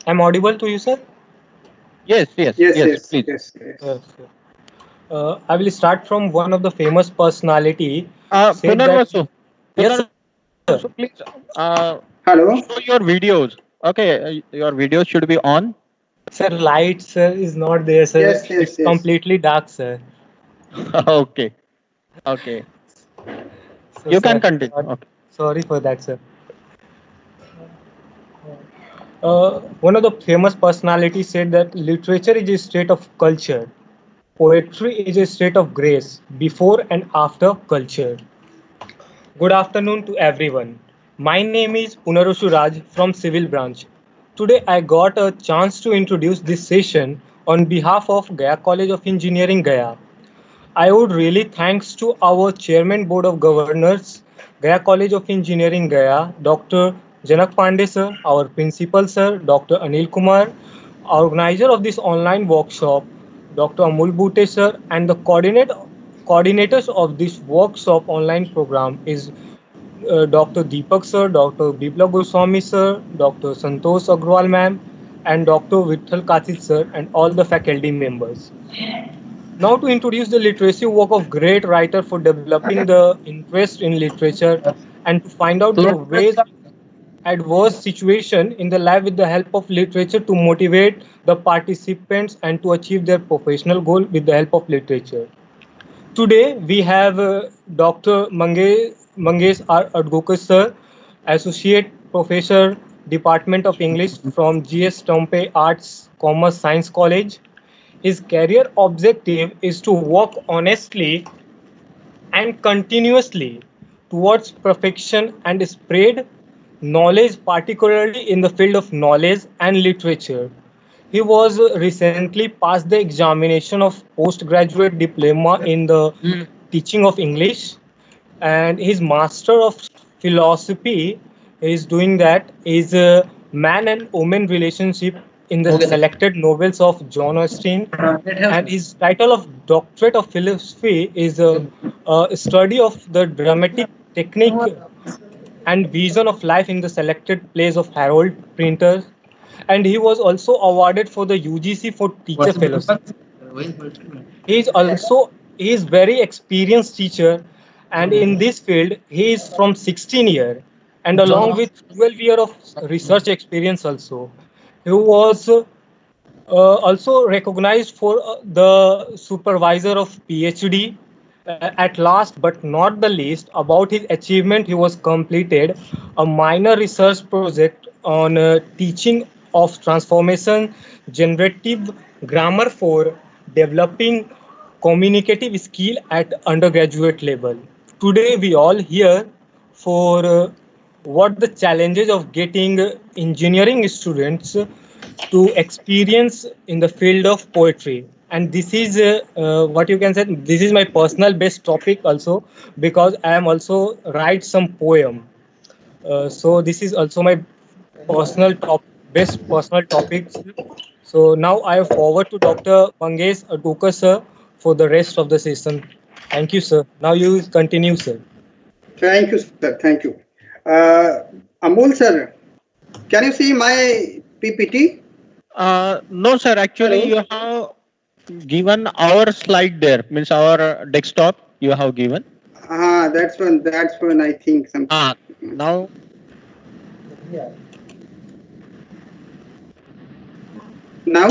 I'm audible to you, sir? Yes, yes, Yes, yes, yes, please. yes, yes. Yes. I will start from one of the famous personality said that Punarvasu, yes, sir. Punarvasu, please Hello. show your videos. Okay, your videos should be on. Sir, light sir is not there, sir. Yes, yes, It's yes. completely dark, sir. Okay, okay. So, You can sir, continue. Okay. sorry for that, sir. One of the famous personalities said that literature is a state of culture. Poetry is a state of grace before and after culture. Good afternoon to everyone. My name is Punarushu Raj from Civil Branch. Today I got a chance to introduce this session on behalf of Gaya College of Engineering Gaya. I would really thanks to our Chairman Board of Governors, Gaya College of Engineering Gaya, Dr. Janak Pandey sir, our Principal sir, Dr. Anil Kumar, organizer of this online workshop, Dr. Amul Bhute sir, and the coordinators of this workshop online program is Dr. Deepak sir, Dr. Bipla Goswami sir, Dr. Santosh Agrawal ma'am, and Dr. Vitthal Kathit sir, and all the faculty members. Now to introduce the literacy work of great writer for developing the interest in literature and to find out the ways adverse situation in the life with the help of literature to motivate the participants and to achieve their professional goal with the help of literature. Today we have Dr. Mangesh R. Adgokar sir, Associate Professor, Department of English from GS Tompe Arts Commerce Science College. His career objective is to work honestly and continuously towards perfection and spread knowledge, particularly in the field of knowledge and literature. He was recently passed the examination of postgraduate diploma in the teaching of English, and his master of philosophy is doing that is a man and woman relationship in the selected novels of John Austen, and his title of doctorate of philosophy is a study of the dramatic technique and vision of life in the selected plays of Harold Printers, and he was also awarded for the UGC for teacher fellowship. He is very experienced teacher, and in this field he is from 16 year, and along with 12 year of research experience also. He was also recognized for the supervisor of PhD. At last but not the least, about his achievement, he was completed a minor research project on teaching of transformation generative grammar for developing communicative skill at undergraduate level. Today we all here for what the challenges of getting engineering students to experience in the field of poetry, and this is what you can say, this is my personal best topic also, because I am also write some poem. So this is also my personal top best personal topics. So now I forward to Dr. Mangesh Adukar sir for the rest of the session. Thank you, sir. Now you continue, sir. Thank you, sir. Thank you. Amol, sir, can you see my PPT? No, sir. Actually, Hello. you have given our slide there. Means our desktop. You have given. That's one. That's one. I think some. Now, Now,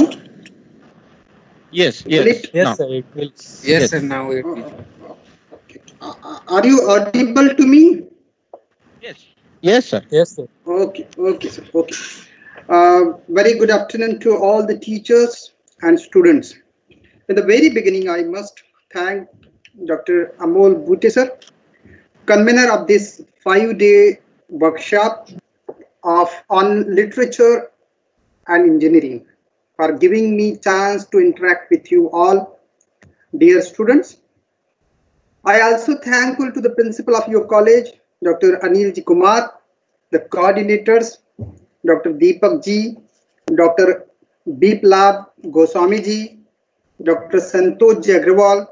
yes, will yes. it? Yes, Now, sir, it will. Yes, sir. yes, Now it Uh, will. okay. Are you audible to me? yes, yes, sir. Yes, sir. Okay. Okay, sir. Okay. Very good afternoon to all the teachers and students. In the very beginning, I must thank Dr. Amol Bhute sir, convener of this 5-day workshop of on literature and engineering, for giving me chance to interact with you all, dear students. I also thankful to the principal of your college, Dr. Anil Ji Kumar, the coordinators, Dr. Deepak Ji, Dr. Biplab Goswami Ji, Dr. Santosh Ji Agrawal,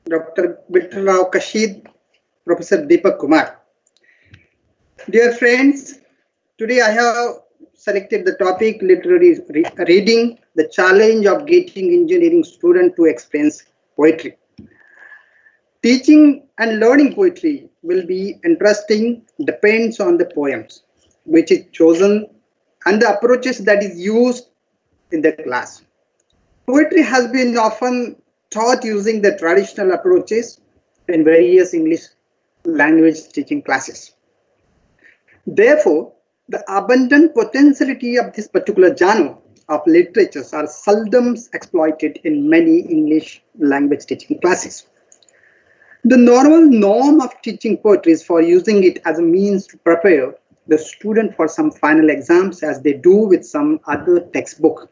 Dr. Vittal Kashid, Professor Deepak Kumar. Dear friends, today I have selected the topic literary reading, the challenge of getting engineering student to experience poetry. Teaching and learning poetry will be interesting, depends on the poems which is chosen and the approaches that is used in the class. Poetry has been often taught using the traditional approaches in various English language teaching classes. Therefore, the abundant potentiality of this particular genre of literatures are seldom exploited in many English language teaching classes. The normal norm of teaching poetry is for using it as a means to prepare the student for some final exams as they do with some other textbook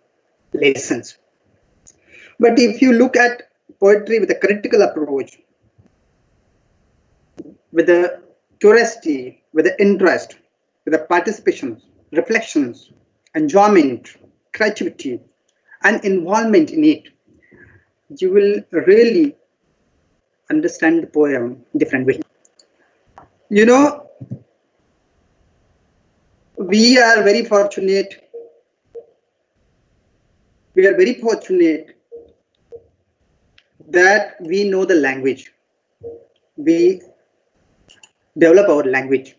lessons. But if you look at poetry with a critical approach, with the curiosity, with the interest, with the participation, reflections, enjoyment, creativity, and involvement in it, you will really understand the poem in different way. You know, we are very fortunate. We are very fortunate that we know the language. We develop our language.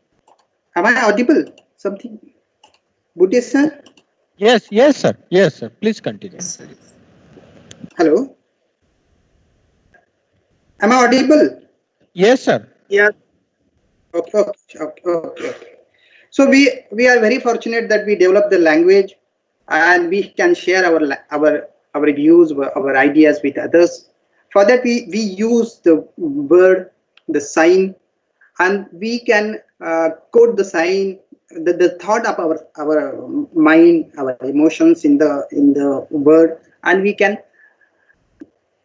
Am I audible? Something? Bhuti sir? Yes, yes, sir. Yes, sir. Please continue. Hello? Am I audible? Yes, sir. Yeah. Okay. So we are very fortunate that we develop the language and we can share our views, our ideas with others. For that we use the word, the sign, and we can code the sign, the thought of our mind, our emotions in the word, and we can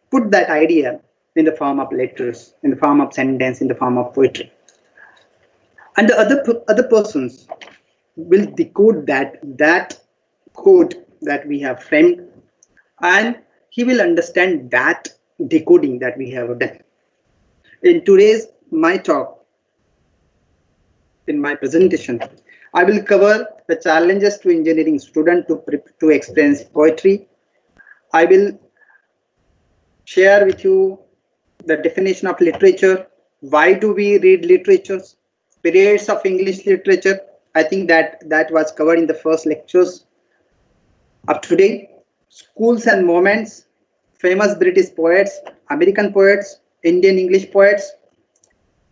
put that idea in the form of letters, in the form of sentence, in the form of poetry. And the other persons will decode that code that we have framed, and he will understand that decoding that we have done. In today's my talk, in my presentation, I will cover the challenges to engineering student to experience poetry. I will share with you the definition of literature. Why do we read literatures? Periods of English literature. I think that was covered in the first lectures of today. Schools and moments, famous British poets, American poets, Indian English poets.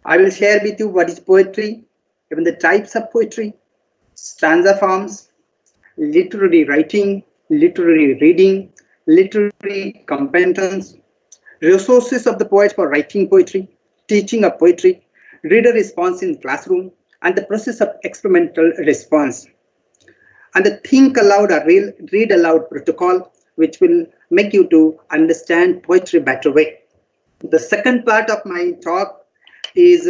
I will share with you what is poetry, even the types of poetry, stanza forms, literary writing, literary reading, literary competence, resources of the poets for writing poetry, teaching of poetry, reader response in classroom, and the process of experimental response. And the think aloud or read aloud protocol, which will make you to understand poetry better way. The second part of my talk is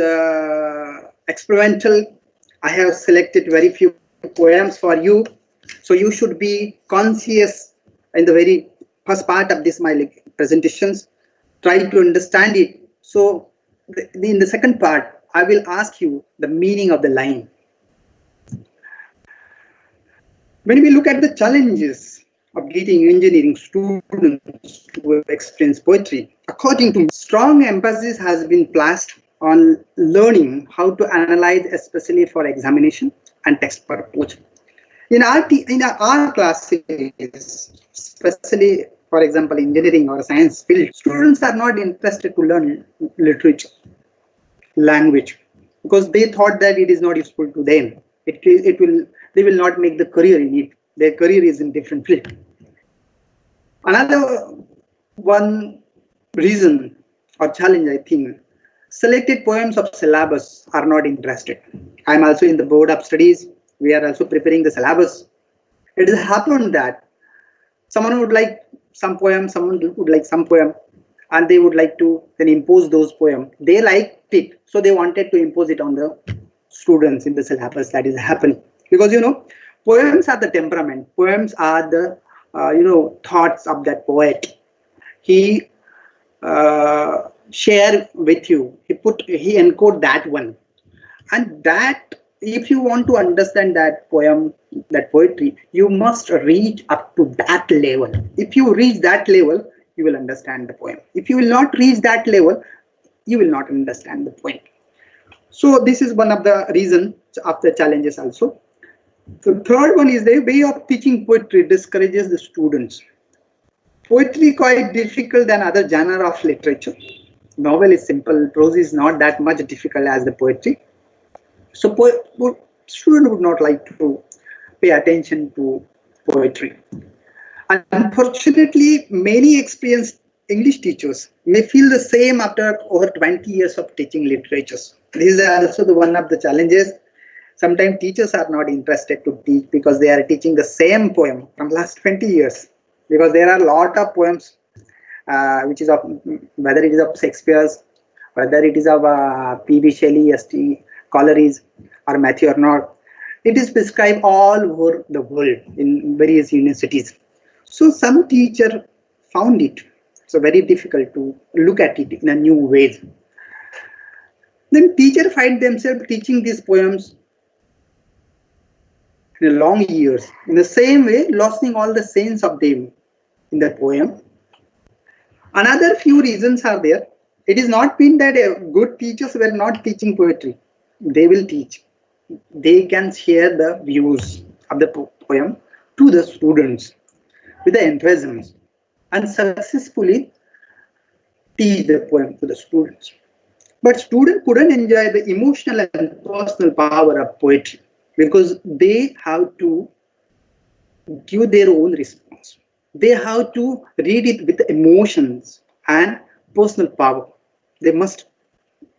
experimental. I have selected very few poems for you, so you should be conscious in the very first part of this my presentations. Try to understand it. So in the second part, I will ask you the meaning of the line. When we look at the challenges of getting engineering students to experience poetry, according to me, strong emphasis has been placed on learning how to analyze, especially for examination and text purpose. In our classes, especially for example, engineering or science field, students are not interested to learn literature, language, because they thought that it is not useful to them. They will not make the career in it. Their career is in different field. Another one reason or challenge, I think, selected poems of syllabus are not interested. I am also in the board of studies. We are also preparing the syllabus. It has happened that someone would like some poem, someone would like some poem, and they would like to then impose those poems. They liked it, so they wanted to impose it on the students in the syllabus. That is happening because poems are the temperament. Poems are the thoughts of that poet. He share with you. He encode that one, and that if you want to understand that poem, that poetry, you must reach up to that level. If you reach that level, you will understand the poem. If you will not reach that level, you will not understand the poem. So this is one of the reasons of the challenges also. The third one is the way of teaching poetry discourages the students. Poetry quite difficult than other genre of literature. Novel is simple, prose is not that much difficult as the poetry. So student would not like to pay attention to poetry. Unfortunately, many experienced English teachers may feel the same after over 20 years of teaching literatures. This is also one of the challenges. Sometimes teachers are not interested to teach because they are teaching the same poem from last 20 years. Because there are a lot of poems, which is of, whether it is of Shakespeare's, whether it is of P.B. Shelley, S.T. Coleridge, or Matthew Arnold. It is prescribed all over the world in various universities. So some teacher found it so very difficult to look at it in a new way. Then teacher find themselves teaching these poems in long years. In the same way, losing all the sense of them in the poem. Another few reasons are there. It is not been that good teachers were not teaching poetry. They will teach. They can share the views of the poem to the students with the enthusiasm and successfully teach the poem to the students. But students couldn't enjoy the emotional and personal power of poetry because they have to give their own response. They have to read it with emotions and personal power. They must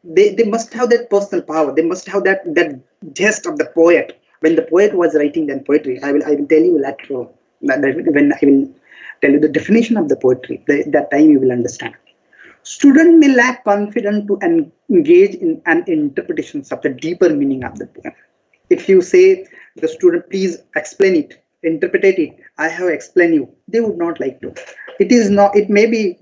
have that personal power. They must have that gist of the poet. When the poet was writing that poetry, I will tell you later on. When I will tell you the definition of the poetry, that time you will understand. Student may lack confidence to engage in an interpretation of the deeper meaning of the poem. If you say the student, please explain it, interpret it, I have explained you, they would not like to. It is not. It may be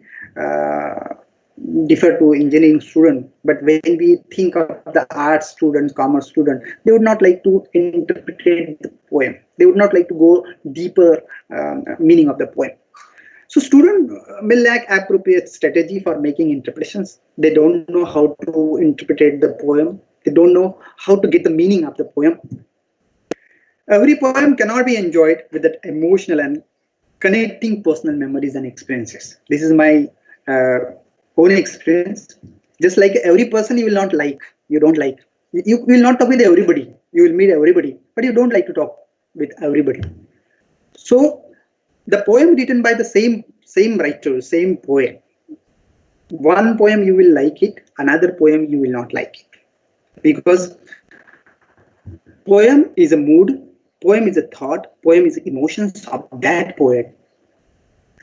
differ to engineering student, but when we think of the arts students, commerce student, they would not like to interpret the poem. They would not like to go deeper meaning of the poem. So students may lack appropriate strategy for making interpretations. They don't know how to interpret the poem. They don't know how to get the meaning of the poem. Every poem cannot be enjoyed with that emotional and connecting personal memories and experiences. This is my own experience. Just like every person you will not like, you don't like. You will not talk with everybody. You will meet everybody, but you don't like to talk with everybody. So the poem written by the same writer, same poet. One poem you will like it, another poem you will not like it. Because poem is a mood, poem is a thought, poem is emotions of that poet.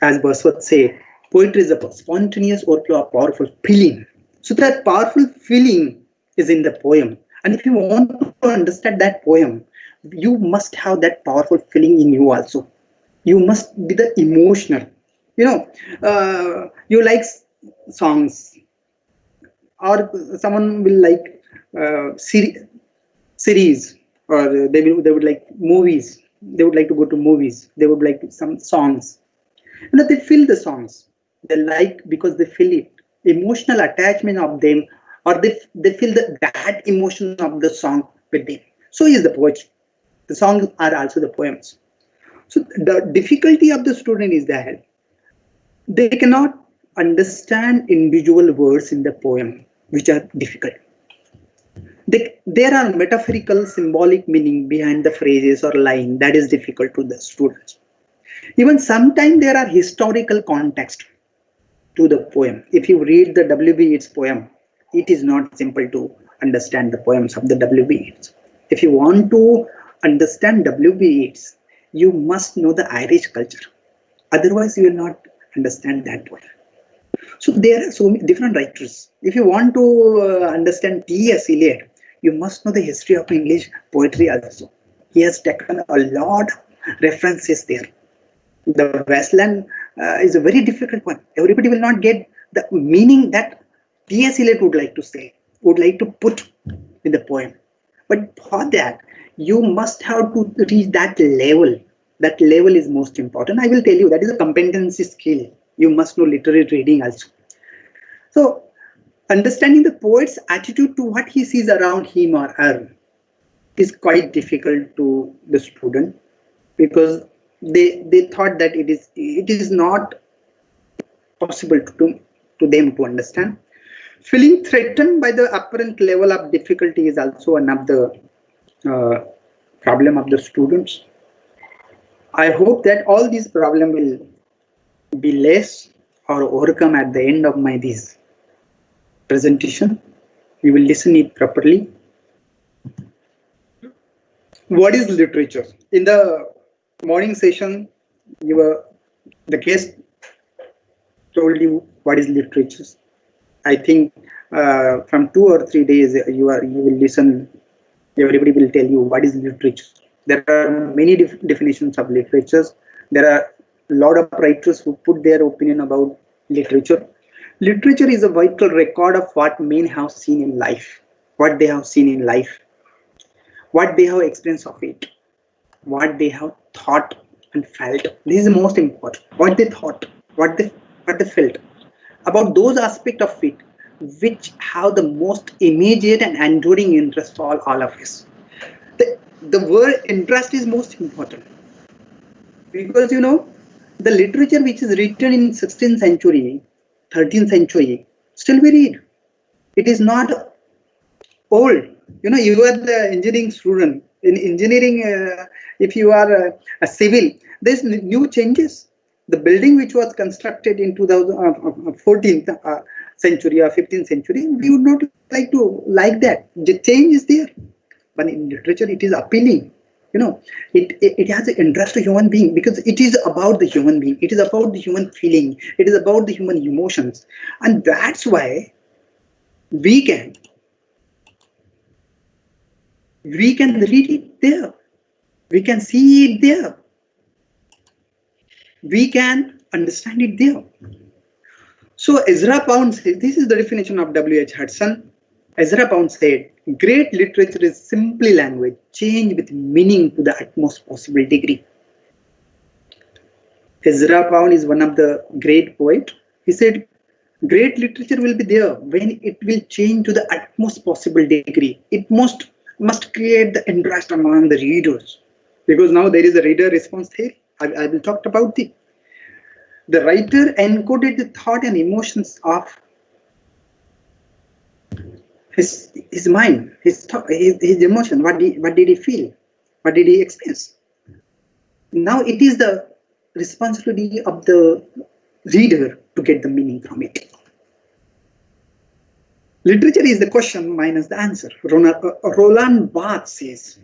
As Bosworth said, poetry is a spontaneous or powerful feeling. So that powerful feeling is in the poem. And if you want to understand that poem, you must have that powerful feeling in you also. You must be the emotional. You like songs, or someone will like series, or they would like movies. They would like to go to movies. They would like some songs. They feel the songs. They like because they feel it. Emotional attachment of them, or they feel that emotion of the song with them. So is the poetry. The songs are also the poems. So the difficulty of the student is that they cannot understand individual words in the poem, which are difficult. There are metaphorical, symbolic meaning behind the phrases or line that is difficult to the students. Even sometimes there are historical context to the poem. If you read the W.B. Yeats poem, it is not simple to understand the poems of the W.B. Yeats. If you want to understand W.B. Yeats, you must know the Irish culture. Otherwise, you will not understand that poem. So there are so many different writers. If you want to understand T.S. Eliot, you must know the history of English poetry also. He has taken a lot of references there. The Westland is a very difficult one. Everybody will not get the meaning that T.S. Eliot would like to say, would like to put in the poem. But for that, you must have to reach that level. That level is most important. I will tell you that is a competency skill. You must know literary reading also. So understanding the poet's attitude to what he sees around him or her is quite difficult to the student, because they thought that it is not possible to them to understand. Feeling threatened by the apparent level of difficulty is also one of the problem of the students. I hope that all these problem will be less or overcome at the end of my this presentation. You will listen it properly. What is literature? In the morning session, the guest told you what is literature. I think from 2 or 3 days you will listen. Everybody will tell you what is literature. There are many definitions of literature. There are a lot of writers who put their opinion about literature. Literature is a vital record of what men have seen in life, what they have seen in life, what they have experienced of it, what they have thought and felt. This is the most important. What they thought, what they felt about those aspects of it which have the most immediate and enduring interest for all of us. The word interest is most important, because the literature which is written in 16th century, 13th century, still we read. It is not old. You are the engineering student. In engineering, if you are a civil, there's new changes. The building which was constructed in 14th century or 15th century, we would not like that. The change is there. But in literature, it is appealing. It has an interest to human being, because it is about the human being. It is about the human feeling. It is about the human emotions. And that's why we can read it there. We can see it there. We can understand it there. So Ezra Pound says, this is the definition of W.H. Hudson. Ezra Pound said, great literature is simply language, changed with meaning to the utmost possible degree. Ezra Pound is one of the great poets. He said, great literature will be there when it will change to the utmost possible degree. It must create the interest among the readers, because now there is a reader response theory. I will talk about it. The writer encoded the thought and emotions of his mind, his emotion. What did he feel? What did he experience? Now it is the responsibility of the reader to get the meaning from it. Literature is the question minus the answer. Roland Barthes says,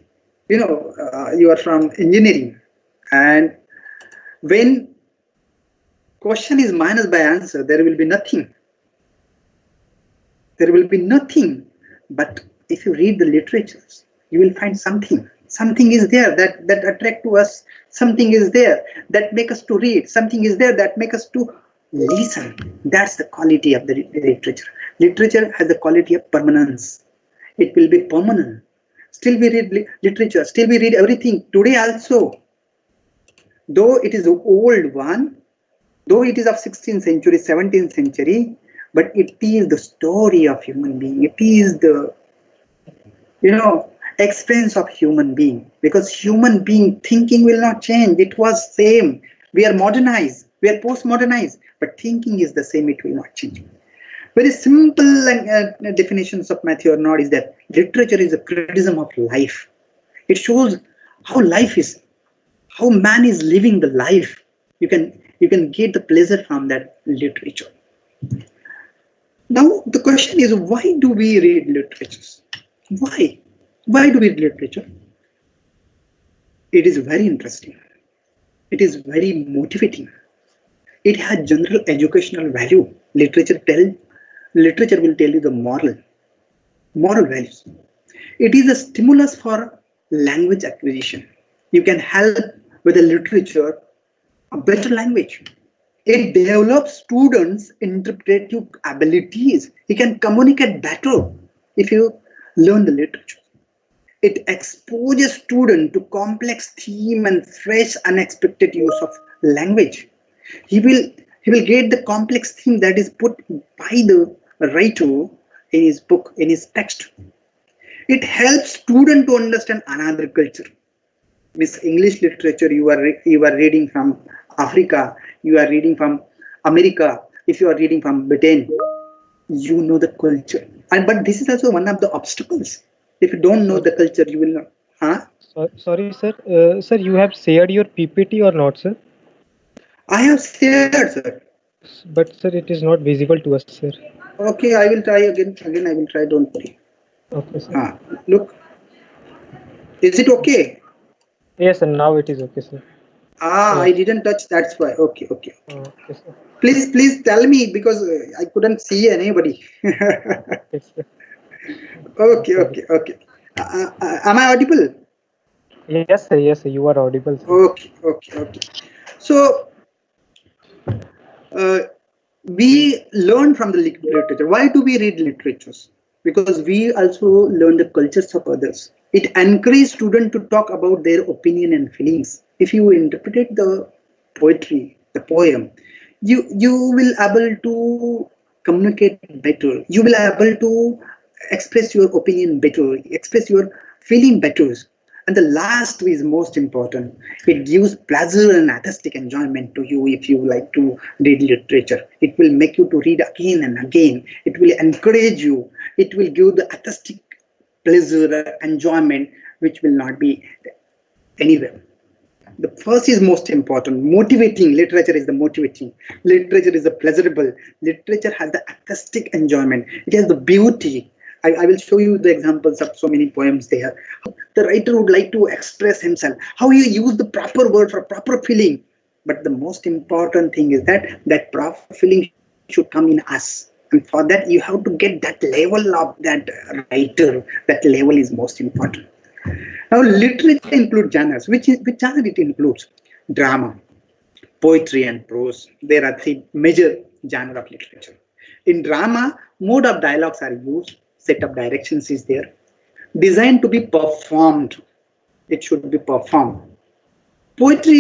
you are from engineering, and when question is minus by answer, there will be nothing. There will be nothing. But if you read the literatures, you will find something. Something is there that attract to us. Something is there that make us to read. Something is there that make us to listen. That's the quality of the literature. Literature has the quality of permanence. It will be permanent. Still we read literature. Still we read everything. Today also, though it is the old one, though it is of 16th century, 17th century, but it is the story of human being. It is the, experience of human being. Because human being thinking will not change. It was same. We are modernized. We are post-modernized. But thinking is the same. It will not change. Very simple definitions of Matthew Arnold is that literature is a criticism of life. It shows how life is, how man is living the life. You can get the pleasure from that literature. Now the question is, why do we read literature? Why? Why do we read literature? It is very interesting. It is very motivating. It has general educational value. Literature will tell you the moral values. It is a stimulus for language acquisition. You can help with the literature a better language. It develops students' interpretive abilities. He can communicate better if you learn the literature. It exposes student to complex theme and fresh, unexpected use of language. He will get the complex theme that is put by the writer in his book, in his text. It helps student to understand another culture. Miss English literature, you are reading from Africa, you are reading from America, if you are reading from Britain, you know the culture. And but this is also one of the obstacles. If you don't know Sorry, the culture, you will not. Huh? sorry, sir. Sir, you have shared your PPT or not, sir? I have shared, sir. But sir, it is not visible to us, sir. Okay, I will try again. Again, I will try. Don't worry. Okay, sir. Look, is it okay? Yes, sir. Now it is okay, sir. I Yes. didn't touch. That's why. Okay, okay. Okay, sir. Please tell me because I couldn't see anybody. Yes, sir. Okay, Sorry. okay, okay. Am I audible? Yes, sir. Yes, sir. You are audible, sir. Okay, okay, okay. So uh, we learn from the literature. Why do we read literatures? Because we also learn the cultures of others. It encourages students to talk about their opinion and feelings. If you interpret the poetry, the poem, you will able to communicate better. You will able to express your opinion better, express your feeling better. And the last is most important. It gives pleasure and artistic enjoyment to you if you like to read literature. It will make you to read again and again. It will encourage you. It will give the artistic pleasure, enjoyment, which will not be anywhere. The first is most important. Motivating. Literature is the motivating. Literature is the pleasurable. Literature has the artistic enjoyment. It has the beauty. I will show you the examples of so many poems there. The writer would like to express himself. How he use the proper word for proper feeling. But the most important thing is that proper feeling should come in us. And for that, you have to get that level of that writer. That level is most important. Now, literature includes genres. Which genre it includes? Drama, poetry, and prose. There are three major genres of literature. In drama, mode of dialogues are used. Set of directions is there. Designed to be performed. It should be performed. Poetry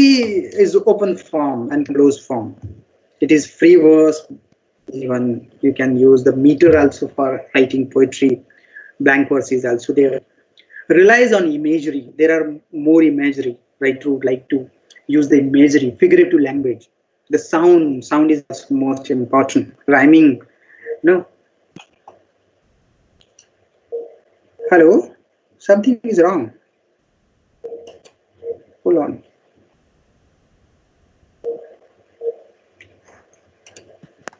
is open form and closed form. It is free verse. Even you can use the meter also for writing poetry. Blank verse is also there. Relies on imagery. There are more imagery. Writer would like to use the imagery, figurative language. The sound is most important. Rhyming. No. Hello. Something is wrong. Hold on.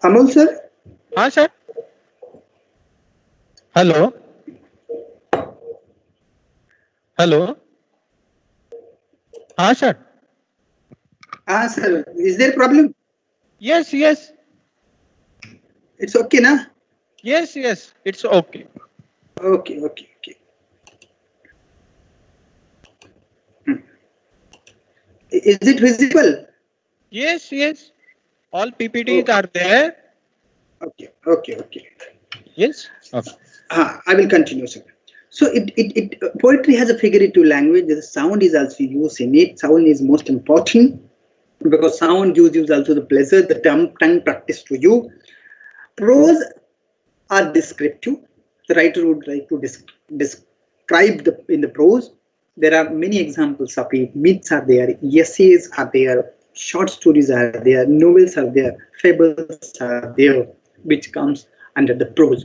Amol sir. हाँ sir. Hello. Hello. हाँ sir. Sir. Is there a problem? Yes, yes, It's okay, na? yes, yes. It's okay. Okay, okay, okay. Is it visible? Yes, yes. All PPTs Okay, are there. okay, okay, okay. Yes. Okay. I will continue, sir. So poetry has a figurative language. The sound is also used in it. Sound is most important because sound gives you also the pleasure, the tongue practice to you. Prose are descriptive. The writer would like to describe in the prose. There are many examples of it. Myths are there, essays are there, short stories are there, novels are there, fables are there, which comes under the prose.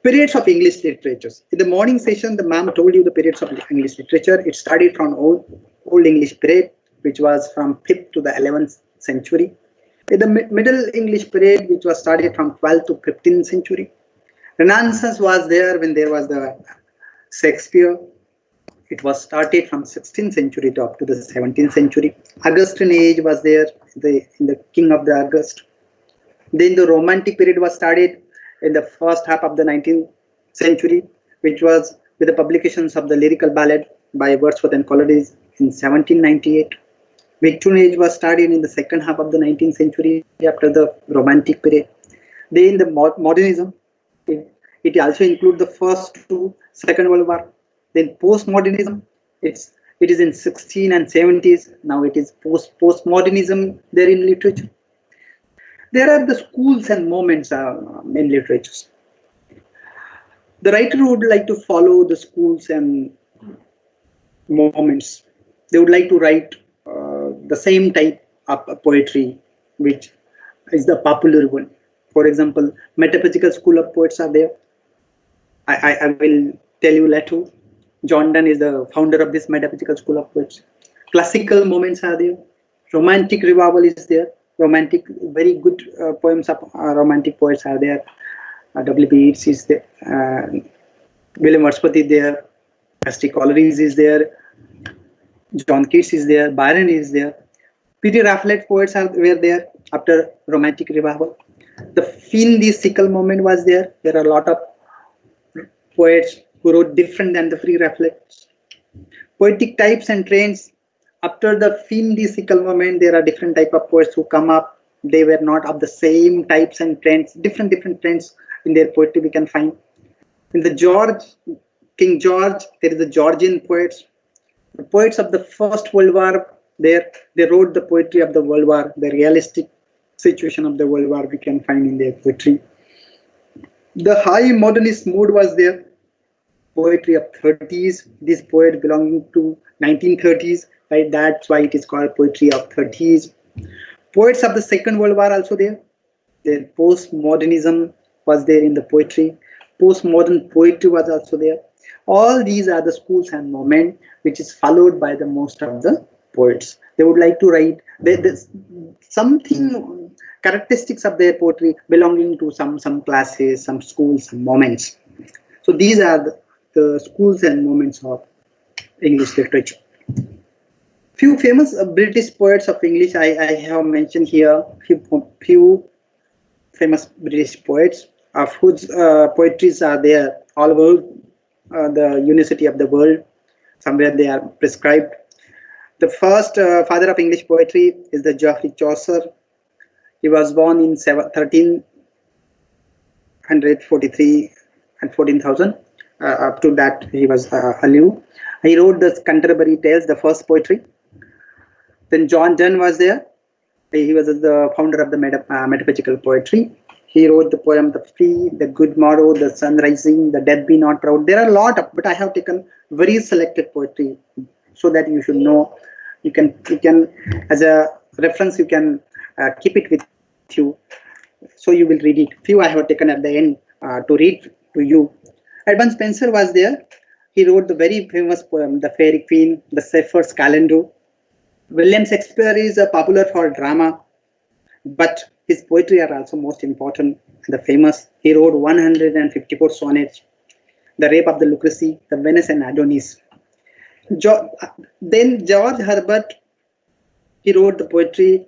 Periods of English literatures. In the morning session, the ma'am told you the periods of English literature. It started from Old English period, which was from 5th to the 11th century. In the Middle English period, which was started from 12th to 15th century. Renaissance was there when there was the Shakespeare. It was started from 16th century to up to the 17th century. Augustan age was there in the King of the August. Then the Romantic period was started in the first half of the 19th century, which was with the publications of the lyrical ballad by Wordsworth and Coleridge in 1798. Victorian age was started in the second half of the 19th century after the Romantic period. Then the modernism, it also includes the first to Second World War. Then postmodernism, it is in 16 and 70s. Now it is postmodernism there in literature. There are the schools and moments in literature. The writer would like to follow the schools and moments. They would like to write the same type of poetry, which is the popular one. For example, metaphysical school of poets are there. I will tell you later. John Donne is the founder of this metaphysical school of poets. Classical moments are there. Romantic revival is there. Romantic, very good poems of romantic poets are there. W.B. Yeats is there. William Wordsworth is there. St. Coleridge is there. John Keats is there. Byron is there. P.T. Raphaelite poets were there after romantic revival. The Finn the Sickle moment was there. There are a lot of poets who wrote different than the Free Raphaelites. Poetic types and trends. After the Finn the Sickle moment, there are different type of poets who come up. They were not of the same types and trends. Different trends in their poetry we can find. In the King George, there is the Georgian poets. The poets of the First World War, they wrote the poetry of the World War, the realistic situation of the World War we can find in their poetry. The high modernist mood was there. Poetry of 30s, this poet belonging to 1930s, right? That's why it is called poetry of 30s. Poets of the Second World War also there. Then postmodernism was there in the poetry. Postmodern poetry was also there. All these are the schools and moments which is followed by the most of the poets. They would like to write something characteristics of their poetry belonging to some classes, some schools, some moments. So these are the schools and moments of English literature. Few famous British poets of English I have mentioned here. Few famous British poets of whose poetries are there all over the university of the world. Somewhere they are prescribed. The first father of English poetry is the Geoffrey Chaucer. He was born in 1343 and 14,000. Up to that he was alive. He wrote the Canterbury Tales, the first poetry. Then John Donne was there. He was the founder of the metaphysical poetry. He wrote the poem The Free, The Good Morrow, The Sun Rising, The Death Be Not Proud. There are a lot of, but I have taken very selected poetry so that you should know. You can as a reference, you can keep it with you. So you will read it. Few I have taken at the end to read to you. Edmund Spenser was there. He wrote the very famous poem, The Fairy Queen, The Shepherd's Calendar. William Shakespeare is popular for drama, but his poetry are also most important and the famous. He wrote 154 sonnets, The Rape of the Lucrece, The Venus and Adonis. Then George Herbert, he wrote the poetry,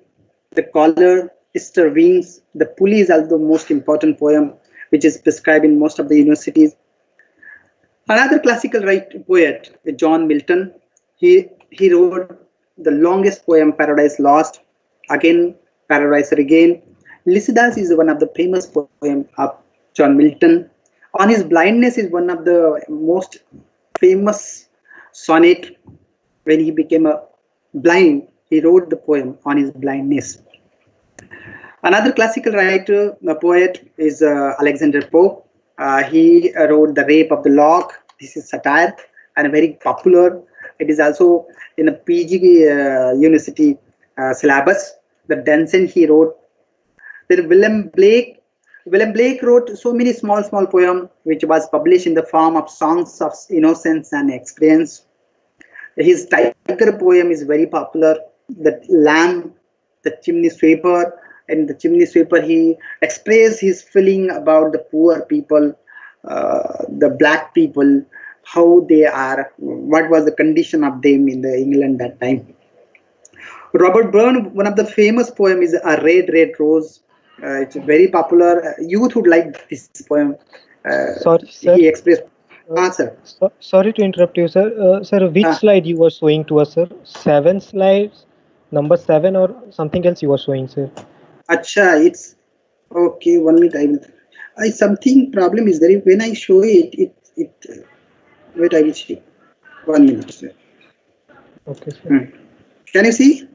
The Collar, Easter Wings. The Pulley is also the most important poem, which is prescribed in most of the universities. Another classical poet, John Milton, he wrote the longest poem, Paradise Lost, again Paradise Regained. Lycidas is one of the famous poems of John Milton. On His Blindness is one of the most famous sonnet. When he became blind, he wrote the poem On His Blindness. Another classical poet is Alexander Pope. He wrote The Rape of the Lock. This is satire and very popular. It is also in a PG university syllabus. The Danson he wrote. Then William Blake wrote so many small poems which was published in the form of songs of innocence and experience. His tiger poem is very popular. The Lamb, the Chimney Sweeper. And the Chimney Sweeper, he expressed his feeling about the poor people, the black people, how they are, what was the condition of them in the England that time. Robert Burns, one of the famous poem is A Red, Red Rose. It's very popular. Youth would like this poem. Sorry, sir. He expressed. Sir. Sorry to interrupt you, sir. Sir, which slide you were showing to us, sir? 7 slides, number 7, or something else you were showing, sir? Acha, it's okay. 1 minute. Something problem is there. When I show it. Wait, I will see. 1 minute, sir. Okay, sir. Can you see?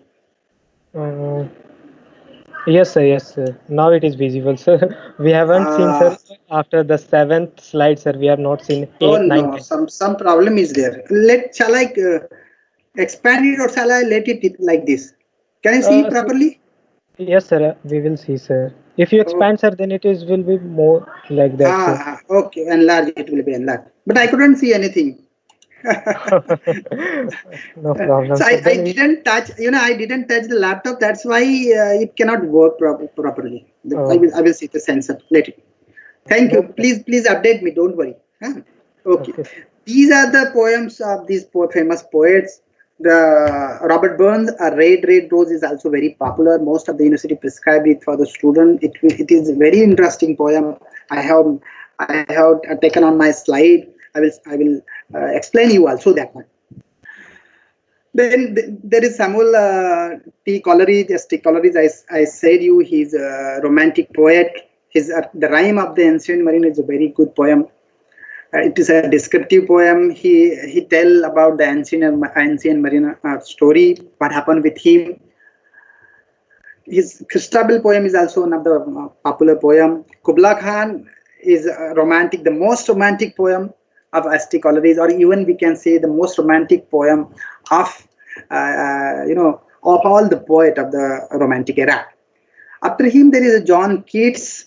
Uh, yes, sir. Yes, sir. Now it is visible, sir. We haven't seen, Uh, sir, after the seventh slide, sir. We have not seen oh 8, 9, no, 10. some problem is there. Shall I expand it or shall I let it like this? Can you see Sir, properly? yes, sir. We will see, sir. If you Oh, expand, sir, then it is will be more like that, sir. okay, enlarge, it will be enlarged. But I couldn't see anything. No problem, So sir. I Then we. didn't touch, I didn't touch the laptop. That's why it cannot work properly. Oh, I will see the sensor later. Thank you. no. Please update me. Don't worry. Huh? Okay. Okay, sir. These are the poems of these famous poets. The Robert Burns, A Red Rose is also very popular. Most of the university prescribed it for the student. It is a very interesting poem. I have taken on my slide. I will explain you also that one. Then there is Samuel T. Coleridge. Yes, T. Coleridge, I said you, he's a romantic poet. The Rime of the Ancient Marine is a very good poem. It is a descriptive poem. He tell about the ancient marine story, what happened with him. His Christabel poem is also one of the popular poem. Kubla Khan is romantic, the most romantic poem of S.T. Coleridge, or even we can say the most romantic poem of of all the poet of the romantic era. After him, there is a John Keats.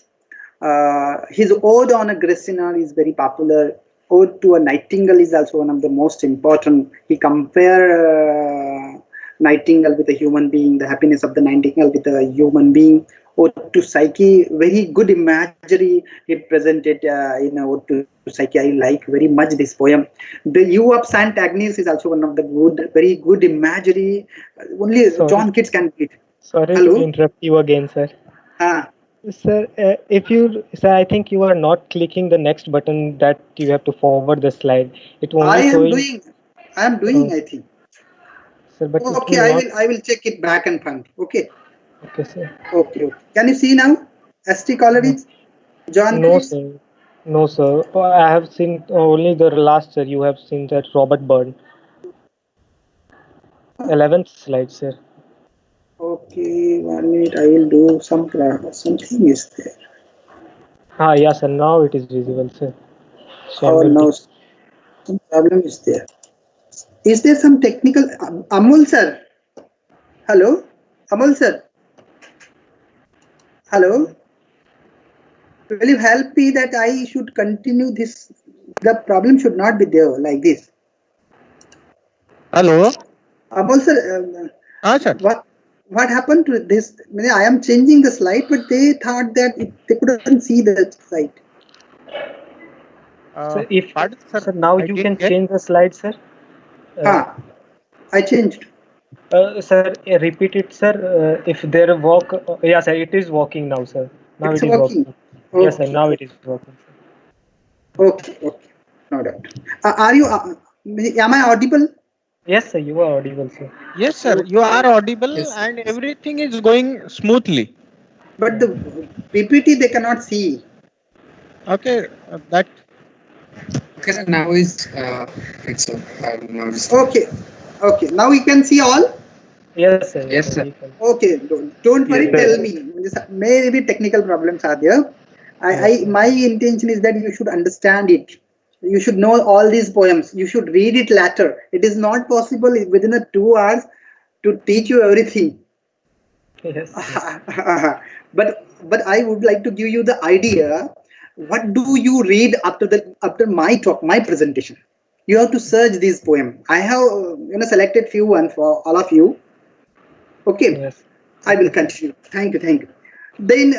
His Ode on a Grecian is very popular. Ode to a Nightingale is also one of the most important. He compare Nightingale with a human being, the happiness of the Nightingale with a human being. Ode to Psyche, very good imagery he presented in Ode to Psyche. I like very much this poem. The You of Saint Agnes is also one of the very good imagery. Only Sorry, John Keats can do it. sorry to Hello? interrupt you again, sir. Ah. Sir, if you, sir, I think you are not clicking the next button that you have to forward the slide. It I only am showing, doing. I am uh, doing. I think. sir, but it Okay, will not. I will check it back and front. Okay. Okay, sir. Okay. Can you see now? ST No, Coleridge, John no, Keats. sir. No, sir. Oh, I have seen only the last, sir. You have seen that Robert Byrne. 11th slide, sir. Okay, 1 minute. I will do something is there. Ah, yeah, sir. Now it is visible, sir. Oh Samuel no, T. some problem is there. Is there some technical? Amol sir. Hello, Amol sir. Hello. Will you help me that I should continue this? The problem should not be there like this. Hello. Amol sir, Sir. what happened to this? I mean, I am changing the slide, but they thought that they couldn't see the slide. Sir, if, Pardon, sir. sir, now I you didn't can get. change the slide, sir. Uh, I changed. Sir, repeat it, sir. If there walk, yeah, sir, it is walking now, sir. Now It's it is working. working. Yes, sir. Okay, Now it is working. okay. No doubt. Are you? Am I audible? Yes, sir. You are audible, sir. Yes, sir. You Okay. are audible Yes, and everything is going smoothly. But the PPT they cannot see. Okay. That. okay. Now is it's now it's Okay. Now you can see all. Yes, sir. Yes, yes, sir. sir. We can. Okay. Don't Yes, worry. Tell sir. me. Maybe technical problems are there. Yes, sir. My intention is that you should understand it. You should know all these poems. You should read it later. It is not possible within a 2 hours to teach you everything. Yes. but I would like to give you the idea. What do you read after my talk, my presentation? You have to search this poem. I have selected few one for all of you. Okay, Yes. I will Okay, sir. continue. Thank you. Then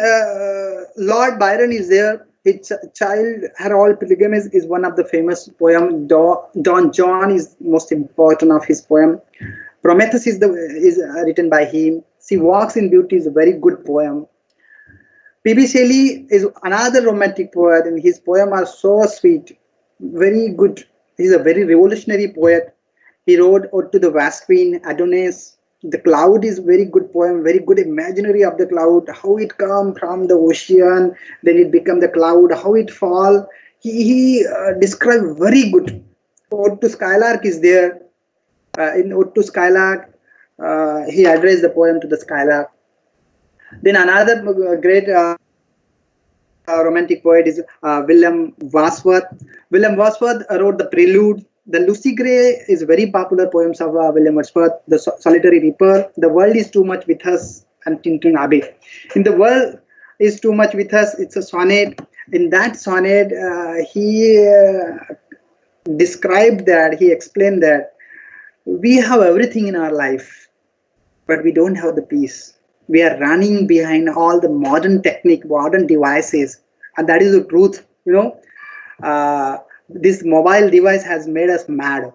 Lord Byron is there. His child Harold Pilgrim is one of the famous poem. Don John is most important of his poem. Prometheus is written by him. She Walks in Beauty is a very good poem. P.B. Shelley is another romantic poet, and his poems are so sweet, very good. He's a very revolutionary poet. He wrote Ode to the Vast Queen, Adonis. The Cloud is very good poem, very good imaginary of the cloud, how it come from the ocean, then it become the cloud, how it fall. He described very good. Ode to Skylark is there. In Ode to Skylark, he addressed the poem to the Skylark. Then another great romantic poet is William Wordsworth. William Wordsworth wrote the Prelude. The Lucy Gray is very popular poems of William Wordsworth. The Solitary Reaper. The World is Too Much with Us, and Tintin Abbey. In The World is Too Much with Us, it's a sonnet. In that sonnet, he described that, he explained that we have everything in our life, but we don't have the peace. We are running behind all the modern technique, modern devices, and that is the truth. This mobile device has made us mad.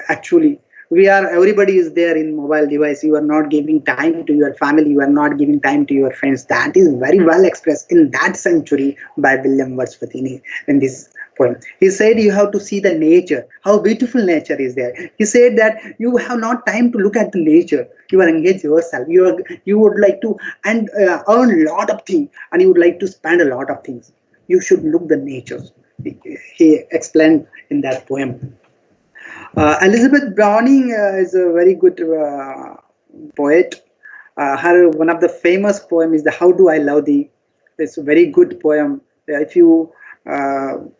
Actually, everybody is there in mobile device. You are not giving time to your family. You are not giving time to your friends. That is very well expressed in that century by William Wordsworth in this poem. He said you have to see the nature, how beautiful nature is there. He said that you have not time to look at the nature. You are engaged yourself. You would like to earn a lot of things, and you would like to spend a lot of things. You should look the nature. He explained in that poem. Elizabeth Browning is a very good poet. Her one of the famous poem is the How Do I Love Thee. It's a very good poem. If you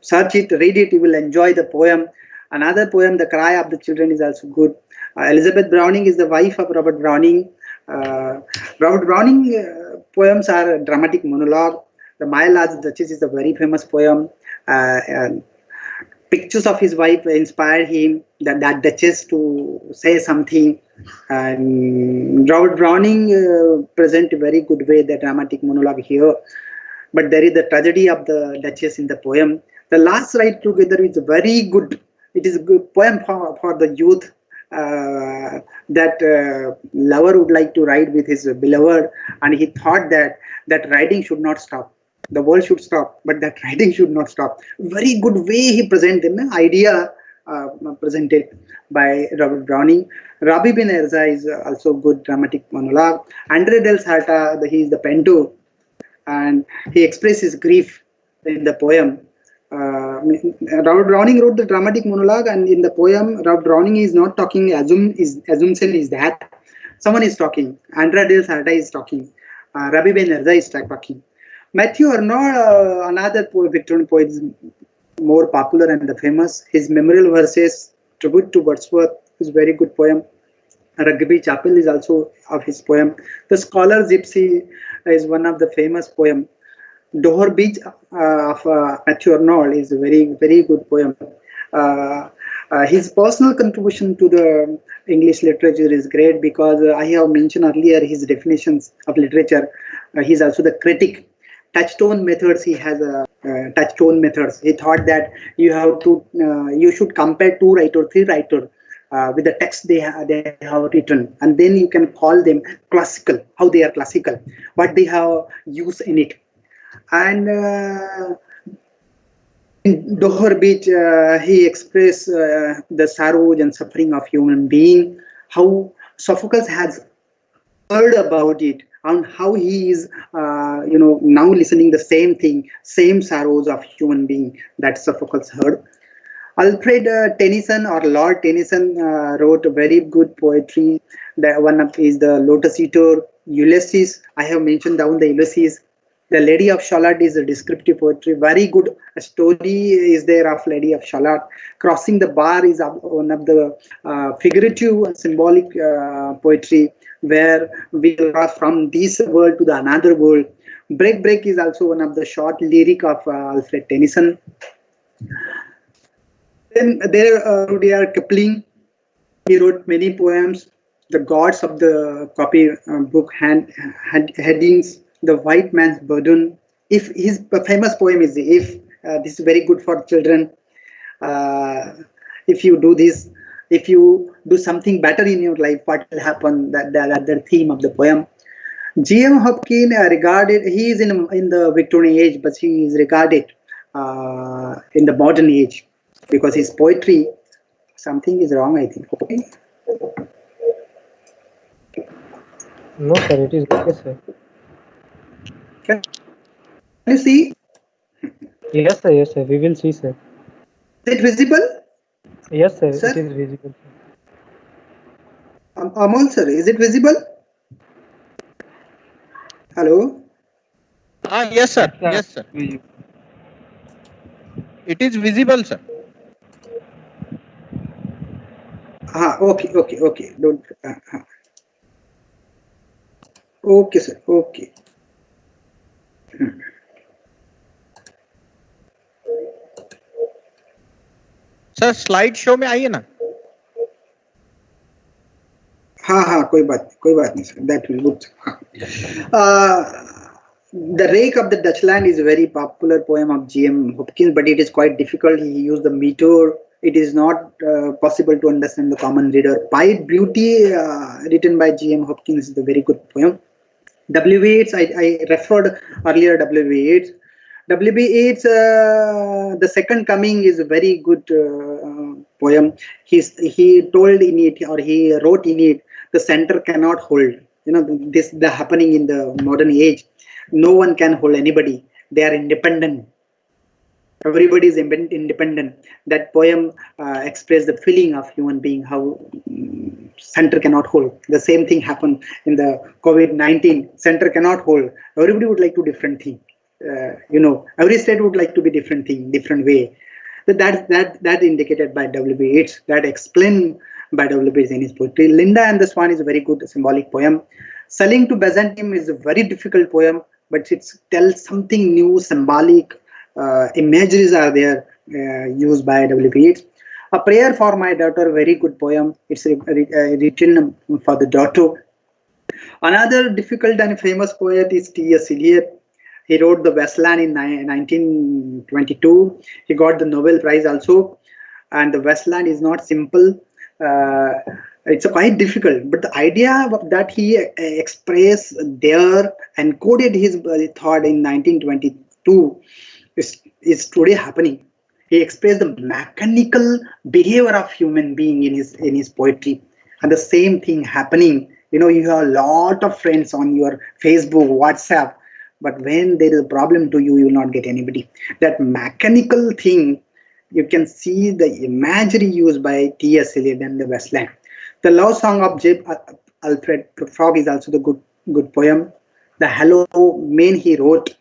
search it, read it, you will enjoy the poem. Another poem, The Cry of the Children, is also good. Elizabeth Browning is the wife of Robert Browning. Robert Browning poems are a dramatic monologue. The My Lord's Duchess is a very famous poem. Pictures of his wife inspired him, that Duchess, to say something. And Robert Browning present a very good way the dramatic monologue here. But there is the tragedy of the Duchess in the poem. The Last Ride Together is very good. It is a good poem for the youth. That lover would like to ride with his beloved, and he thought that riding should not stop. The world should stop, but that riding should not stop. Very good way he presented an idea presented by Robert Browning. Rabi bin Erza is also good dramatic monologue. Andre del Sarta, he is the Pinto, and he expresses his grief in the poem. Robert Browning wrote the dramatic monologue, and in the poem, Robert Browning is not talking. Assumption is that someone is talking. Andre del Sarta is talking. Rabi bin Erza is talking. Matthew Arnold, another Victorian poet, is more popular and the famous. His memorial verses, Tribute to Wordsworth, is very good poem. Rugby Chapel is also of his poem. The Scholar Gypsy is one of the famous poem. Dohor Beach of Matthew Arnold is a very, very good poem. His personal contribution to the English literature is great because I have mentioned earlier his definitions of literature. He's also the critic. Touchstone methods, he has touchstone methods. He thought that you should compare two writers, three writers with the text they have written, and then you can call them classical, how they are classical, what they have used in it. And in Dohor Beach, he expressed the sorrows and suffering of human being, how Sophocles has heard about it, and how he is now listening the same thing, same sorrows of human being that Sophocles heard. Alfred Tennyson or Lord Tennyson wrote a very good poetry. That one of is the Lotus Eater, Ulysses. I have mentioned down the Ulysses. The Lady of Shalott is a descriptive poetry. Very good story is there of Lady of Shalott. Crossing the Bar is one of the figurative and symbolic poetry, where we cross from this world to the another world. Break Break is also one of the short lyric of Alfred Tennyson. Then there Rudyard Kipling. He wrote many poems. The Gods of the Copy book headings. The White Man's Burden. If his famous poem is If. This is very good for children. If you do this, if you do something better in your life, what will happen? That the theme of the poem. G.M. Hopkins he is in the Victorian age, but he is regarded in the modern age because his poetry, something is wrong, I think. Okay. No, sir, it is okay, sir. Can you see? Yes, sir, we will see, sir. Is it visible? Yes, sir, it Sir, is visible. Amol sir, is it visible? Hello? Yes, sir. Yeah. Yes, sir. It is visible, sir. Okay, okay, okay. Don't. Okay, sir. Okay. Sir slide show में आइए ना. हाँ कोई बात नहीं sir. That will good. The Rake of the Dutchland is a very popular poem of G.M. Hopkins, but it is quite difficult. He used the meter. It is not possible to understand the common reader. Pied Beauty, written by G.M. Hopkins, is a very good poem. W.B. Yeats, I referred earlier W.B. Yeats. W.B. Yeats, The Second Coming is a very good poem. He told in it, or he wrote in it, the center cannot hold. You know, this the happening in the modern age. No one can hold anybody. They are independent. Everybody is independent. That poem expressed the feeling of human being, how center cannot hold. The same thing happened in the COVID-19. Center cannot hold. Everybody would like to different thing. Every state would like to be different thing, different way. That indicated by W.B. Yeats. That explained by W.B. Yeats in his poetry. Linda and the Swan is a very good symbolic poem. Selling to Byzantium is a very difficult poem, but it tells something new, symbolic. Imageries are there used by W.B. Yeats. A Prayer for My Daughter, very good poem. It's written for the daughter. Another difficult and famous poet is T.S. Eliot. He wrote The Wasteland in 1922. He got the Nobel Prize also. And The Wasteland is not simple. It's quite difficult. But the idea that he expressed there and coded his thought in 1922 is today happening. He expressed the mechanical behavior of human being in his poetry, and the same thing happening. You have a lot of friends on your Facebook, WhatsApp, but when there is a problem to you, you will not get anybody. That mechanical thing, you can see the imagery used by T.S. Eliot and the Westland. The love song of J. Alfred Frog is also the good poem. The Hello Man he wrote.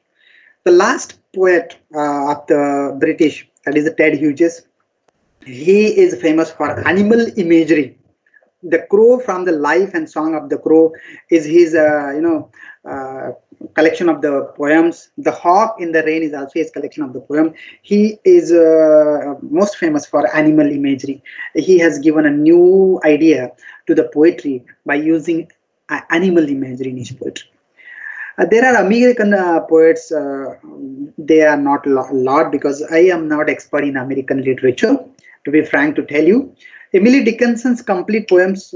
The last poet of the British, that is Ted Hughes, he is famous for animal imagery. The Crow, from the Life and Song of the Crow, is his collection of the poems. The Hawk in the Rain is also his collection of the poem. He is most famous for animal imagery. He has given a new idea to the poetry by using animal imagery in his poetry. There are American poets. They are not a lot, because I am not expert in American literature, to be frank to tell you. Emily Dickinson's complete poems,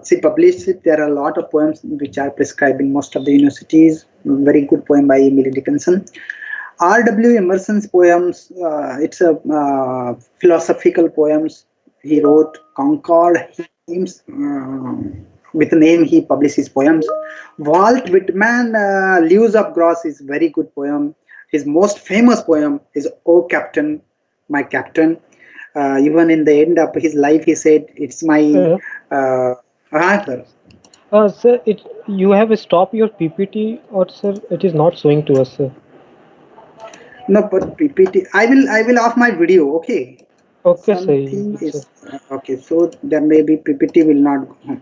she published it. There are a lot of poems which are prescribed in most of the universities. Very good poem by Emily Dickinson. R.W. Emerson's poems, it's a philosophical poems. He wrote Concord hymns. With the name he published his poems. Walt Whitman, Leaves of Grass is very good poem. His most famous poem is "Oh Captain, My Captain." Even in the end of his life, he said, "It's my." Uh, Sir. Sir, you have stopped your PPT, or sir, it is not showing to us, sir. No, but PPT. I will off my video. Okay. Okay, sir. Something Sir. is okay. So there may be PPT will not go.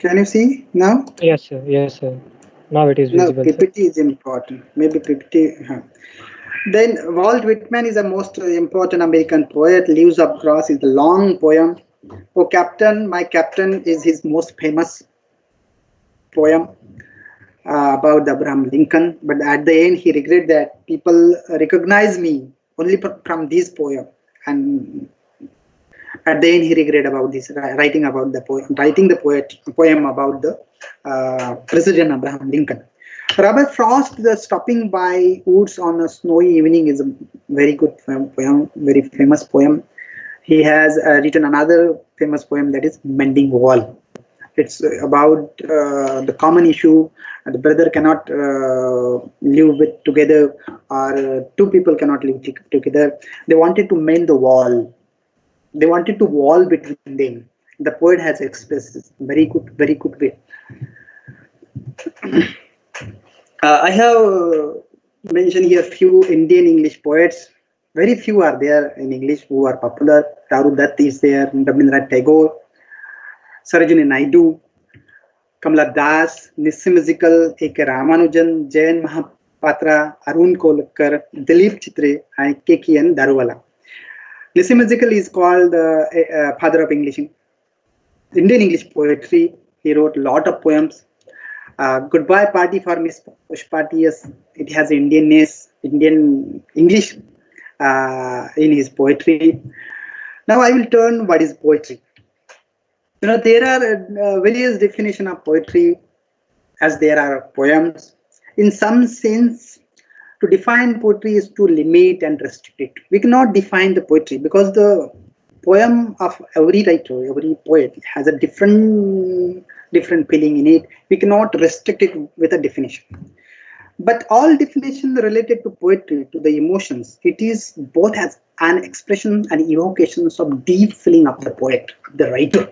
Can you see now? Yes, sir. Yes, sir. Now it is No, visible, sir. PPT is important. Maybe PPT. Then Walt Whitman is the most important American poet. Leaves of Grass is the long poem. Oh Captain, My Captain is his most famous poem about Abraham Lincoln. But at the end, he regret that people recognize me only from this poem. And at the end, he regret about this, writing about the poem, writing the poem about the President Abraham Lincoln. Robert Frost, The Stopping by Woods on a Snowy Evening is a very good poem, very famous poem. He has written another famous poem, that is Mending Wall. It's about the common issue. The brother cannot live with together, or two people cannot live together. They wanted to mend the wall. They wanted to wall between them. The poet has expressed this very good way. I have mentioned here few Indian English poets. Very few are there in English who are popular. Taru Dutt is there, Rabindranath Tagore, Sarojini Naidu, Kamala Das, Nissimizikal, A.K. Ramanujan, Jayan Mahapatra, Arun Kolkar, Dilip Chitre, and K.K.N. Daruwala. Nissimizikal is called the father of Indian English poetry. He wrote a lot of poems. Goodbye Party for Miss Pushpati, yes, it has Indianness, Indian English in his poetry. Now I will turn what is poetry. There are various definitions of poetry, as there are poems. In some sense, to define poetry is to limit and restrict it. We cannot define the poetry because the poem of every writer, every poet has a different feeling in it. We cannot restrict it with a definition. But all definitions related to poetry, to the emotions, it is both as an expression and evocation of deep feeling of the poet, the writer.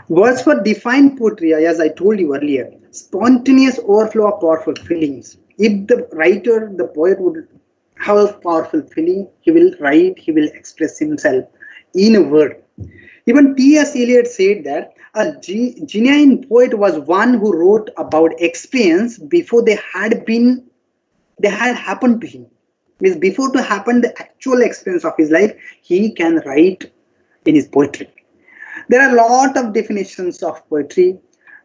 Words for define poetry, as I told you earlier, spontaneous overflow of powerful feelings. If the writer, the poet would have a powerful feeling, he will write, he will express himself in a word. Even T.S. Eliot said that a genuine poet was one who wrote about experience before they had happened to him. Means before to happen the actual experience of his life, he can write in his poetry. There are a lot of definitions of poetry,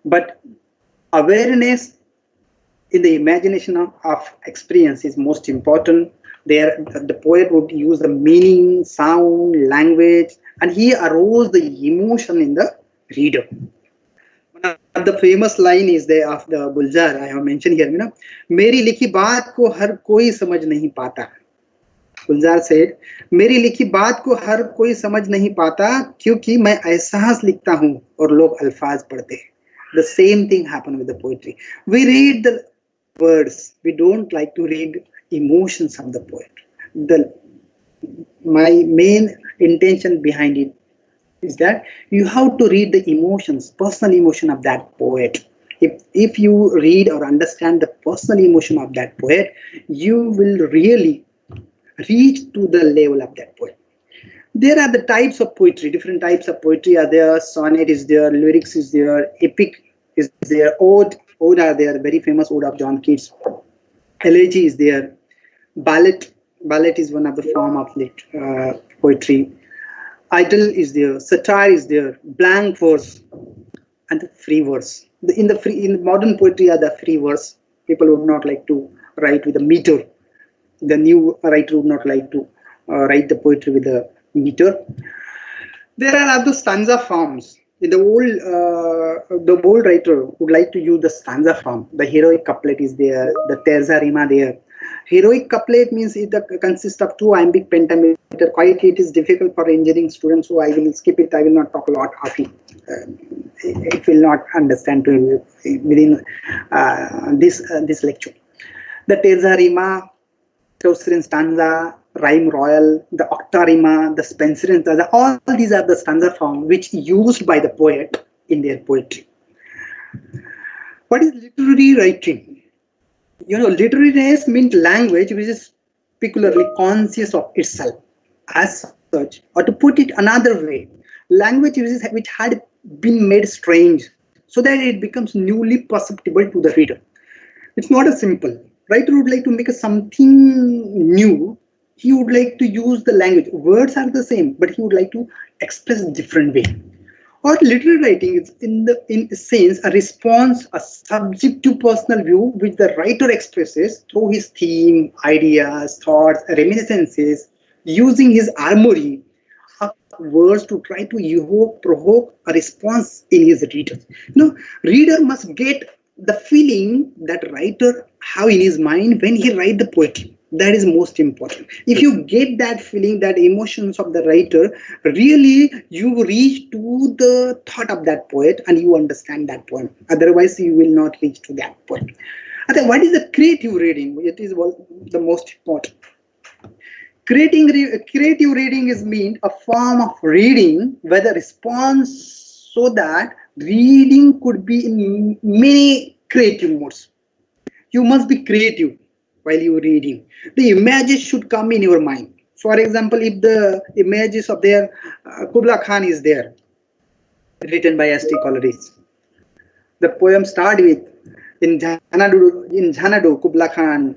but awareness in the imagination of experience is most important. There, the poet would use the meaning, sound, language, and he aroused the emotion in the reader. One of the famous line is there of the Gulzar, I have mentioned here, मेरी लिखी बात को हर कोई समझ नहीं पाता. Gulzar said, मेरी लिखी बात को हर कोई समझ नहीं पाता क्योंकि मैं एहसास लिखता हूँ और लोग अल्फाज पढ़ते हैं. The same thing happened with the poetry. We read the words, we don't like to read emotions of the poet. My main intention behind it is that you have to read the emotions, personal emotion of that poet. If you read or understand the personal emotion of that poet, you will really reach to the level of that poet. There are the types of poetry, different types of poetry are there. Sonnet is there, lyrics is there, epic is there, ode are there, very famous ode of John Keats. Elegy is there, ballad is one of the form of poetry. Idyll is there, satire is there, blank verse, and the free verse. In modern poetry are the free verse. People would not like to write with a meter. The new writer would not like to write the poetry with a meter. There are other stanza forms. In the old writer would like to use the stanza form. The heroic couplet is there, the terza rima there. Heroic couplet means it consists of two iambic pentameter. Quite it is difficult for engineering students, so I will skip it. I will not talk a lot of it. It will not understand within this lecture. The terza rima, Chaucerian stanza, rhyme royal, the octarima, the Spencerian stanza, all these are the stanza form which used by the poet in their poetry. What is literary writing? Literariness means language which is peculiarly conscious of itself as such, or to put it another way, language which had been made strange so that it becomes newly perceptible to the reader. It's not a simple. Writer would like to make something new. He would like to use the language. Words are the same, but he would like to express a different way. Or literary writing is in a sense a response, a subject to personal view which the writer expresses through his theme, ideas, thoughts, reminiscences, using his armory of words to try to provoke a response in his reader. Reader must get the feeling that writer have in his mind when he write the poetry. That is most important. If you get that feeling, that emotions of the writer, really you reach to the thought of that poet and you understand that poem. Otherwise, you will not reach to that poem. And then what is the creative reading? It is the most important. Creative reading is mean a form of reading where the response so that reading could be in many creative modes. You must be creative while you're reading. The images should come in your mind. For example, if the images of their Kubla Khan is there, written by S.T. Coleridge, the poem start with in Xanadu, Kubla Khan,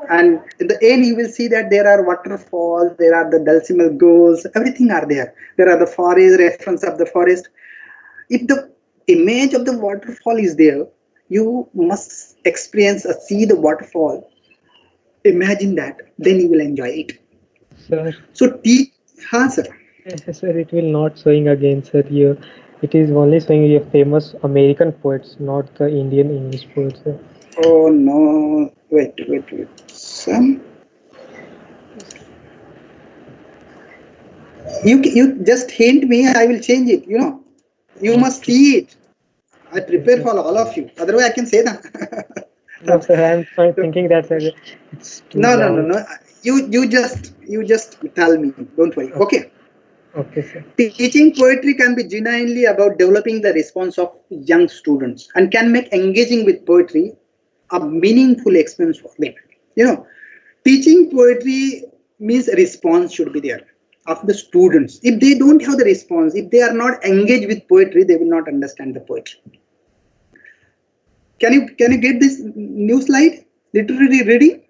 and in the end you will see that there are waterfalls, there are the dulcimer girls, everything are there. There are the forest, reference of the forest. If the image of the waterfall is there, you must experience or see the waterfall. Imagine that, then you will enjoy it. Sir, So teach, huh, sir. sir, it will not showing again, sir. Here, it is only showing your famous American poets, not the Indian English poets, sir. Oh no, wait. Some, you just hint me, I will change it. You must see it. I prepare for all of you. Otherwise, I can say that. No, sir, I'm thinking that sir, it's too long. No. You just tell me. Don't worry. Okay. Okay, sir. Teaching poetry can be genuinely about developing the response of young students and can make engaging with poetry a meaningful experience for them. Teaching poetry means a response should be there of the students. If they don't have the response, if they are not engaged with poetry, they will not understand the poetry. Can you get this new slide? Literary reading.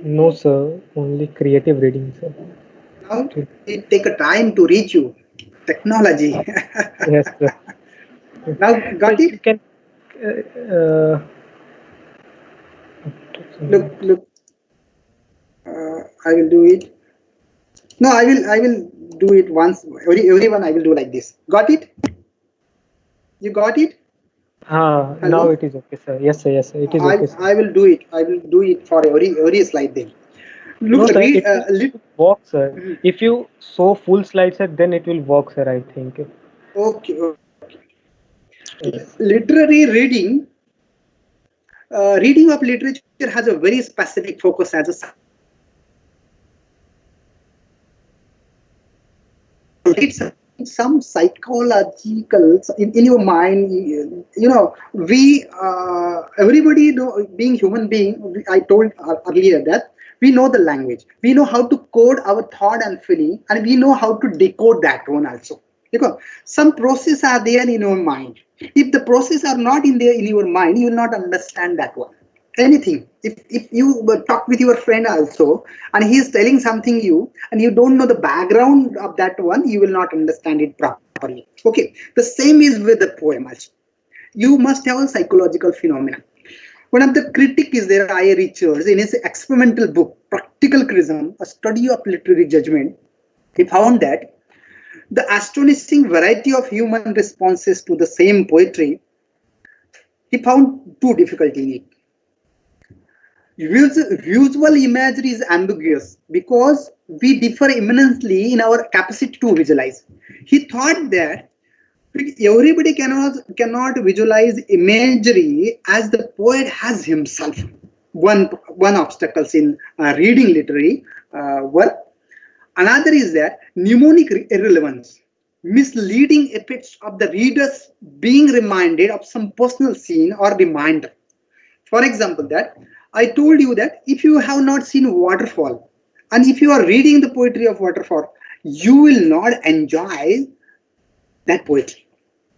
No, sir, only creative reading, sir. Now it take a time to reach you. Technology. Yes, sir. Now So got you it? can Look. I will do it. No, I will do it once. Everyone I will do like this. Got it? You got it? now Hello? it is okay, sir. Yes, sir, it is I okay, sir. I will do it. I will do it for every slide then. No, Look, sir, read. it will work, sir. If you show full slide, sir, then it will work, sir, I think. Okay. Yes. Literary reading. Reading of literature has a very specific focus as a it's some psychological in your mind. We everybody know, being human being, I told earlier that we know the language, we know how to code our thought and feeling, and we know how to decode that one also, because some process are there in your mind. If the process are not in there in your mind, you will not understand that one. Anything, if you talk with your friend also and he is telling something you and you don't know the background of that one, you will not understand it properly. Okay, the same is with the poem also. You must have a psychological phenomenon. One of the critic is there, I. Richards, in his experimental book Practical Criticism, a study of literary judgment. He found that the astonishing variety of human responses to the same poetry, he found two difficulty in it. Visual imagery is ambiguous because we differ immensely in our capacity to visualize. He thought that everybody cannot visualize imagery as the poet has himself. One obstacles in reading literary work. Another is that mnemonic irrelevance, misleading effects of the readers being reminded of some personal scene or reminder. For example, that I told you that if you have not seen waterfall and if you are reading the poetry of waterfall, you will not enjoy that poetry.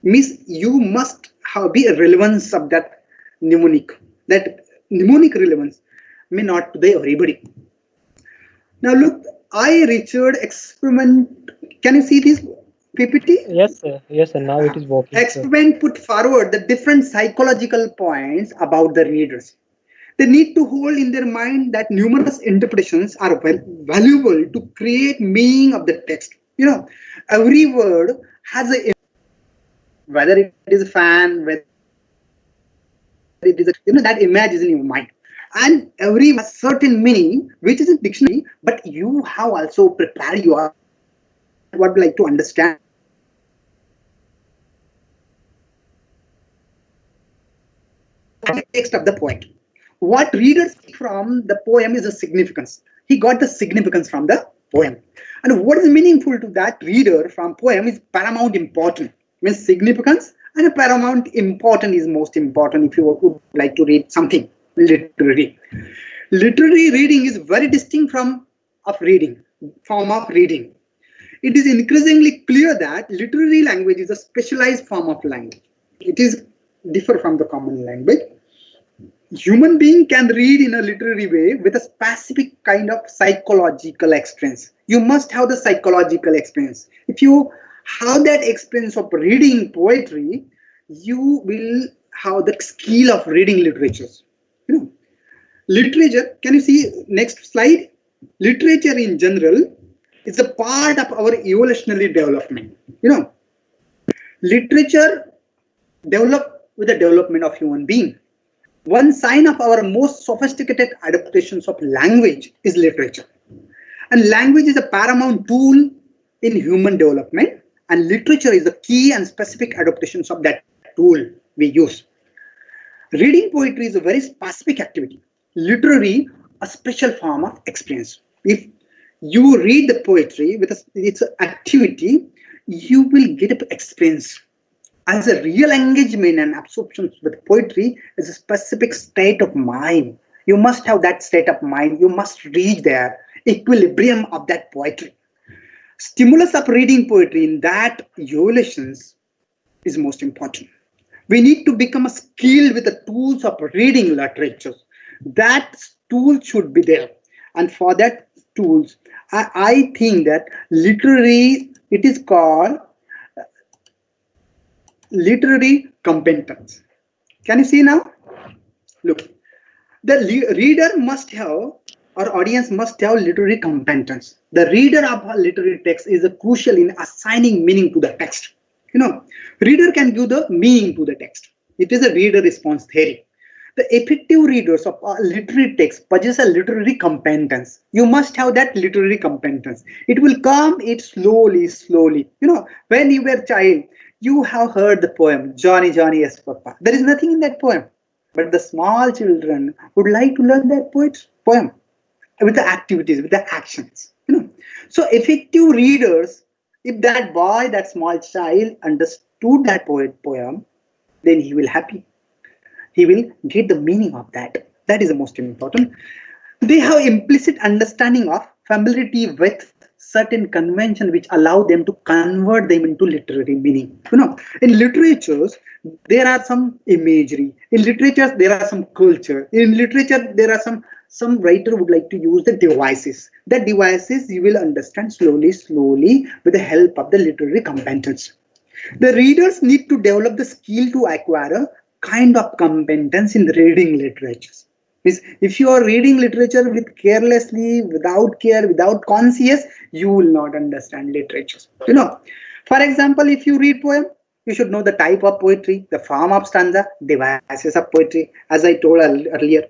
Means you must be a relevance of that mnemonic. That mnemonic relevance may not be everybody. Now look, I Richard experiment. Can you see this PPT? Yes, sir. Now it is working, sir. Experiment put forward the different psychological points about the readers. They need to hold in their mind that numerous interpretations are valuable to create meaning of the text. Every word has a, whether it is a fan, whether it is a, that image is in your mind. And every has certain meaning, which is in dictionary, but you have also prepared your what like to understand text of the poet. What readers from the poem is the significance. He got the significance from the poem. And what is meaningful to that reader from poem is paramount important. Means significance and paramount important is most important if you would like to read something literary. Literary reading is very distinct from form of reading. It is increasingly clear that literary language is a specialized form of language. It is differ from the common language. Human being can read in a literary way with a specific kind of psychological experience. You must have the psychological experience. If you have that experience of reading poetry, you will have the skill of reading literatures. You know, literature, can you see next slide? Literature in general is a part of our evolutionary development. You know, literature develop with the development of human being. One sign of our most sophisticated adaptations of language is literature. And language is a paramount tool in human development, and literature is the key and specific adaptations of that tool we use. Reading poetry is a very specific activity. Literary, a special form of experience. If you read the poetry with its activity, you will get an experience. As a real engagement and absorption with poetry is a specific state of mind. You must have that state of mind. You must reach there, equilibrium of that poetry. Stimulus of reading poetry in that evolutions is most important. We need to become a skilled with the tools of reading literature. That tool should be there. And for that tools, I think that literary, it is called literary competence. Can you see now? Look, the reader must have, or audience must have literary competence. The reader of a literary text is crucial in assigning meaning to the text. You know, reader can give the meaning to the text. It is a reader response theory. The effective readers of a literary text possess a literary competence. You must have that literary competence. It will come it slowly. You know, when you were a child, you have heard the poem, Johnny, Johnny, yes, Papa. There is nothing in that poem. But the small children would like to learn that poem with the activities, with the actions. You know, so effective readers, if that boy, that small child understood that poem, then he will happy. He will get the meaning of that. That is the most important. They have implicit understanding of familiarity with certain convention which allow them to convert them into literary meaning. You know, in literatures, there are some imagery. In literatures, there are some culture. In literature, there are some writer would like to use the devices. The devices you will understand slowly with the help of the literary competence. The readers need to develop the skill to acquire a kind of competence in reading literatures. If you are reading literature with carelessly, without care, without conscience, you will not understand literature. You know, for example, if you read poem, you should know the type of poetry, the form of stanza, devices of poetry, as I told earlier.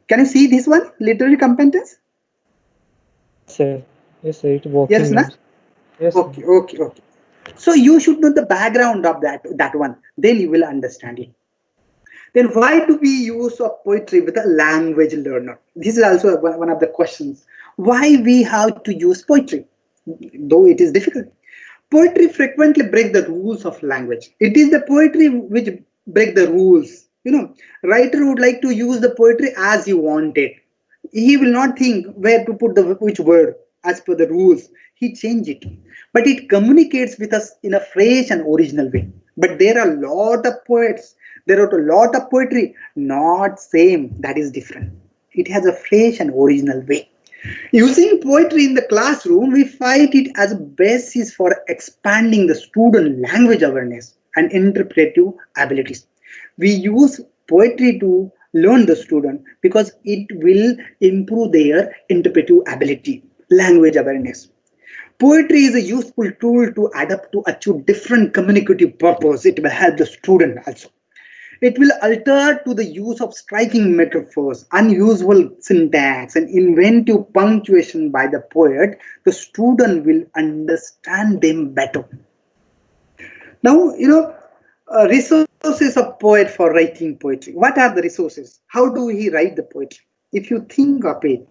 Can you see this one, literary competence? Sir, yes, sir, it working. Yes, na? Yes. Okay. So you should know the background of that one. Then you will understand it. Then why do we use of poetry with a language learner? This is also one of the questions. Why we have to use poetry, though it is difficult. Poetry frequently breaks the rules of language. It is the poetry which break the rules. You know, writer would like to use the poetry as he wanted. He will not think where to put which word as per the rules. He change it. But it communicates with us in a fresh and original way. But there are a lot of poets. There are a lot of poetry, not same, that is different. It has a fresh and original way. Using poetry in the classroom, we find it as a basis for expanding the student language awareness and interpretive abilities. We use poetry to learn the student because it will improve their interpretive ability, language awareness. Poetry is a useful tool to adapt to achieve different communicative purpose. It will help the student also. It will alter to the use of striking metaphors, unusual syntax, and inventive punctuation by the poet. The student will understand them better. Now, resources of poet for writing poetry. What are the resources? How do he write the poetry? If you think of it,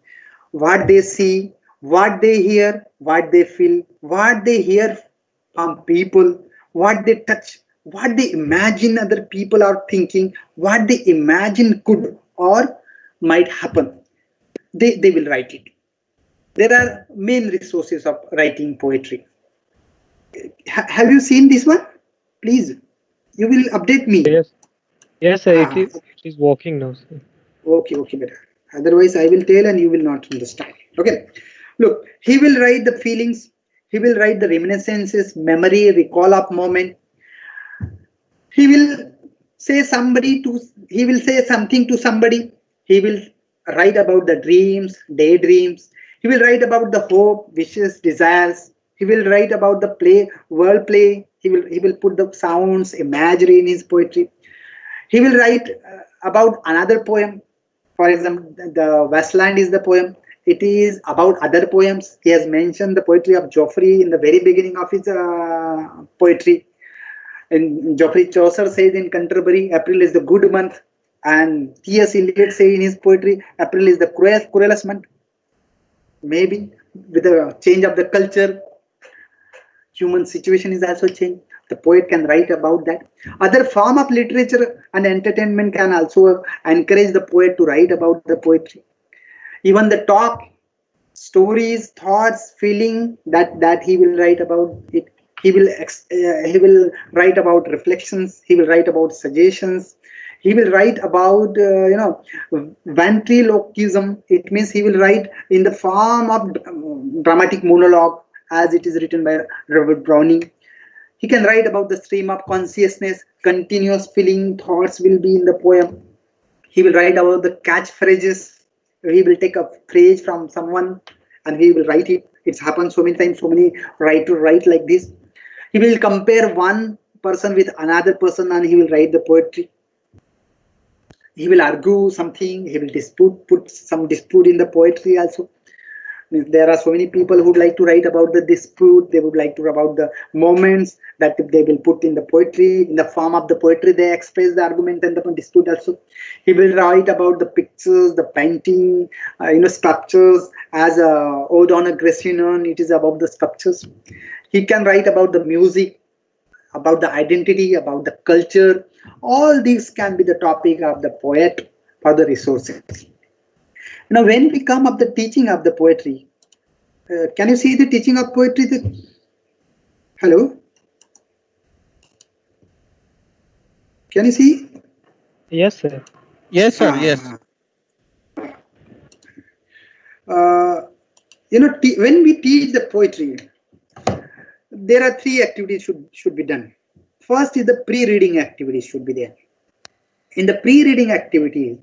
what they see, what they hear, what they feel, what they hear from people, what they touch, what they imagine other people are thinking, what they imagine could or might happen, they will write it. There are main resources of writing poetry. Have you seen this one? Please, you will update me. Yes, yes, sir. Ah, It is working now, sir. okay, better. Otherwise, I will tell and you will not understand. Okay, look, he will write the feelings, he will write the reminiscences, memory, recall of moment. He will say he will say something to somebody. He will write about the dreams, daydreams. He will write about the hope, wishes, desires. He will write about the word play. He will put the sounds, imagery in his poetry. He will write about another poem. For example, the Westland is the poem. It is about other poems. He has mentioned the poetry of Geoffrey in the very beginning of his poetry. And Geoffrey Chaucer says in Canterbury, April is the good month. And T.S. Eliot says in his poetry, April is the cruelest month. Maybe with the change of the culture, human situation is also changed. The poet can write about that. Other form of literature and entertainment can also encourage the poet to write about the poetry. Even the talk, stories, thoughts, feeling that he will write about it. He will write about reflections. He will write about suggestions. He will write about ventriloquism. It means he will write in the form of dramatic monologue, as it is written by Robert Browning. He can write about the stream of consciousness, continuous feeling, thoughts will be in the poem. He will write about the catchphrases. He will take a phrase from someone and he will write it. It's happened so many times, so many writers write like this. He will compare one person with another person and he will write the poetry. He will argue something, he will put some dispute in the poetry also. There are so many people who would like to write about the dispute. They would like to write about the moments that they will put in the poetry. In the form of the poetry, they express the argument and the dispute also. He will write about the pictures, the painting, sculptures. As Ode on a Grecian, it is about the sculptures. He can write about the music, about the identity, about the culture. All these can be the topic of the poet for the resources. Now, when we come up the teaching of the poetry, can you see the teaching of poetry? Hello? Can you see? Yes, sir. Yes, sir. Yes. When we teach the poetry, there are three activities should be done. First is the pre-reading activity should be there. In the pre-reading activity,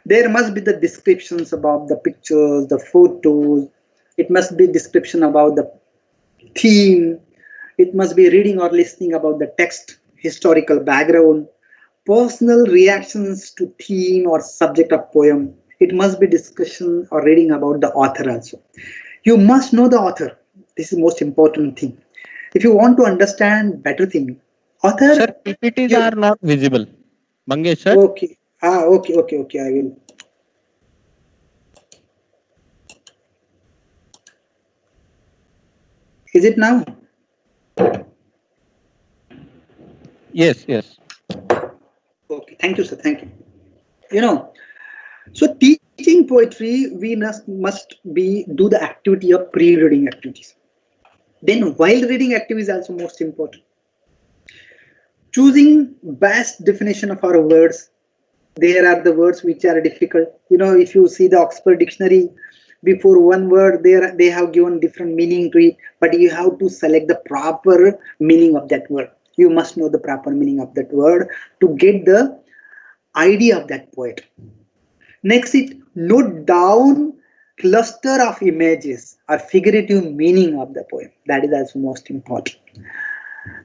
there must be the descriptions about the pictures, the photos. It must be description about the theme. It must be reading or listening about the text, historical background, personal reactions to theme or subject of poem. It must be discussion or reading about the author also. You must know the author. This is the most important thing. If you want to understand better thing, author. Sir, PPTs are not visible. Mangesh, sir. Okay. Okay. I will. Is it now? Yes. Okay. Thank you, sir. Thank you. So teaching poetry, we must do the activity of pre-reading activities. Then while reading activities is also most important. Choosing best definition of our words. There are the words which are difficult. If you see the Oxford Dictionary, before one word, they have given different meaning to it, but you have to select the proper meaning of that word. You must know the proper meaning of that word to get the idea of that poet. Next, note down cluster of images or figurative meaning of the poem. That is also most important.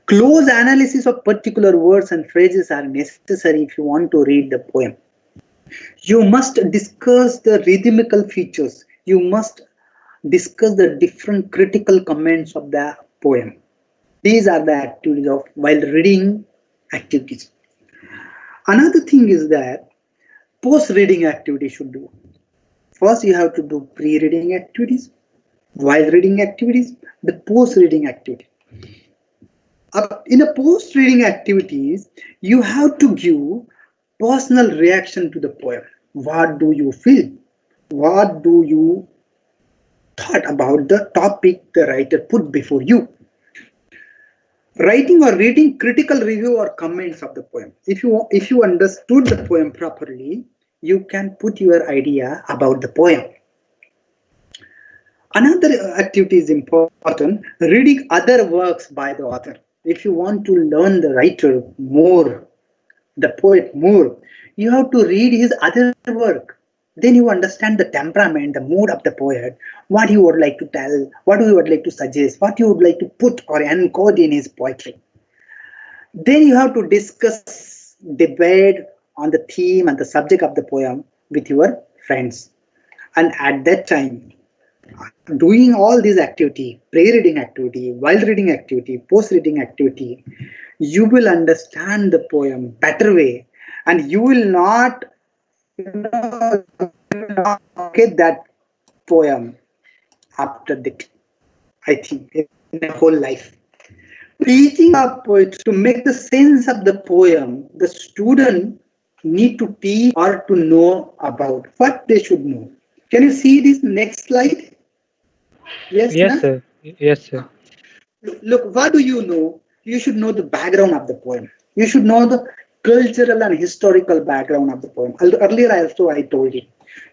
Close analysis of particular words and phrases are necessary if you want to read the poem. You must discuss the rhythmical features. You must discuss the different critical comments of the poem. These are the activities of while reading activities. Another thing is that post-reading activity should do. First, you have to do pre-reading activities, while reading activities, the post-reading activity. In a post-reading activities, you have to give personal reaction to the poem. What do you feel? What do you thought about the topic the writer put before you? Writing or reading critical review or comments of the poem. If you understood the poem properly, you can put your idea about the poem. Another activity is important, reading other works by the author. If you want to learn the writer more, the poet more, you have to read his other work. Then you understand the temperament, the mood of the poet, what he would like to tell, what he would like to suggest, what he would like to put or encode in his poetry. Then you have to discuss, debate on the theme and the subject of the poem with your friends. And at that time, doing all these activity, pre-reading activity, while reading activity, post-reading activity, you will understand the poem better way, and you will not get that poem after that, I think, in the whole life. Teaching our poets to make the sense of the poem, the student need to teach or to know about what they should know. Can you see this next slide? Yes, Yes, na? sir. Yes, sir. Look, what do you know? You should know the background of the poem. You should know the cultural and historical background of the poem. Earlier I told you.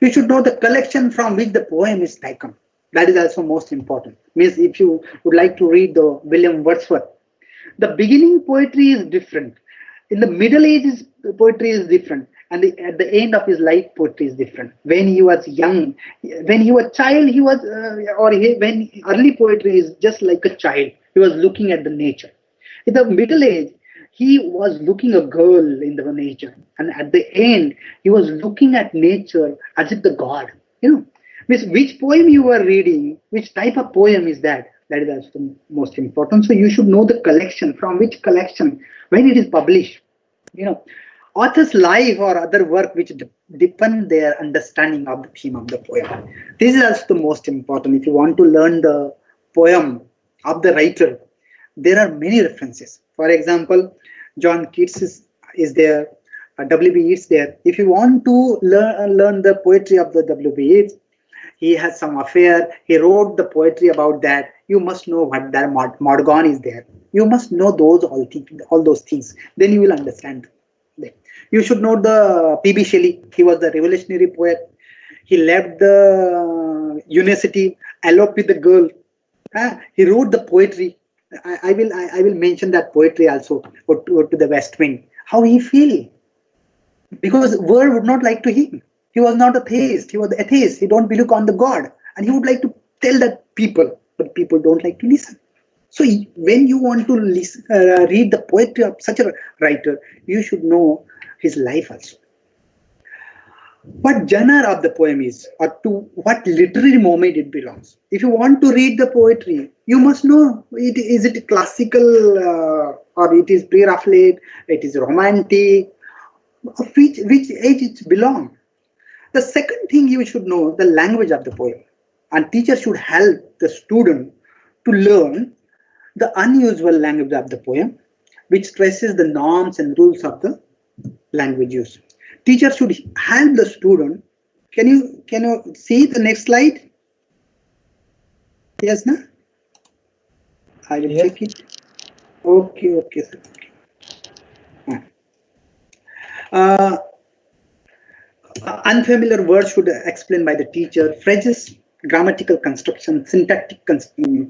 You should know the collection from which the poem is taken. That is also most important. Means if you would like to read the William Wordsworth, the beginning poetry is different. In the Middle Ages, poetry is different. And at the end of his life, poetry is different. When he was young, when he was child, he was, when early poetry is just like a child. He was looking at the nature. In the Middle Age, he was looking a girl in the nature. And at the end, he was looking at nature as if the God. You know, which poem you are reading, which type of poem is that? That is also the most important. So you should know the collection, from which collection, when it is published. You know, author's life or other work which deepen their understanding of the theme of the poem. This is also the most important. If you want to learn the poem of the writer, there are many references. For example, John Keats is there, W.B. Yeats there. If you want to learn the poetry of the W.B. Yeats, he has some affair, he wrote the poetry about that. You must know what that Morgan is there. You must know all those things. Then you will understand. You should know the P.B. Shelley. He was the revolutionary poet. He left the university, eloped with the girl. He wrote the poetry. I will mention that poetry also to the West Wind. How he feel? Because world would not like to him. He was not a theist. He was an atheist. He don't believe on the God, and he would like to tell that people, but people don't like to listen. So when you want to listen, read the poetry of such a writer, you should know his life also. What genre of the poem is, or to what literary moment it belongs. If you want to read the poetry, you must know is it classical or it is pre-Raphaelite, it is romantic, which age it belongs. The second thing you should know the language of the poem, and teacher should help the student to learn the unusual language of the poem, which stresses the norms and rules of the language use. Teacher should help the student. Can you see the next slide? Yes, na? I will check it. Okay, sir. Okay. Unfamiliar words should explain by the teacher. Phrases, grammatical construction, syntactic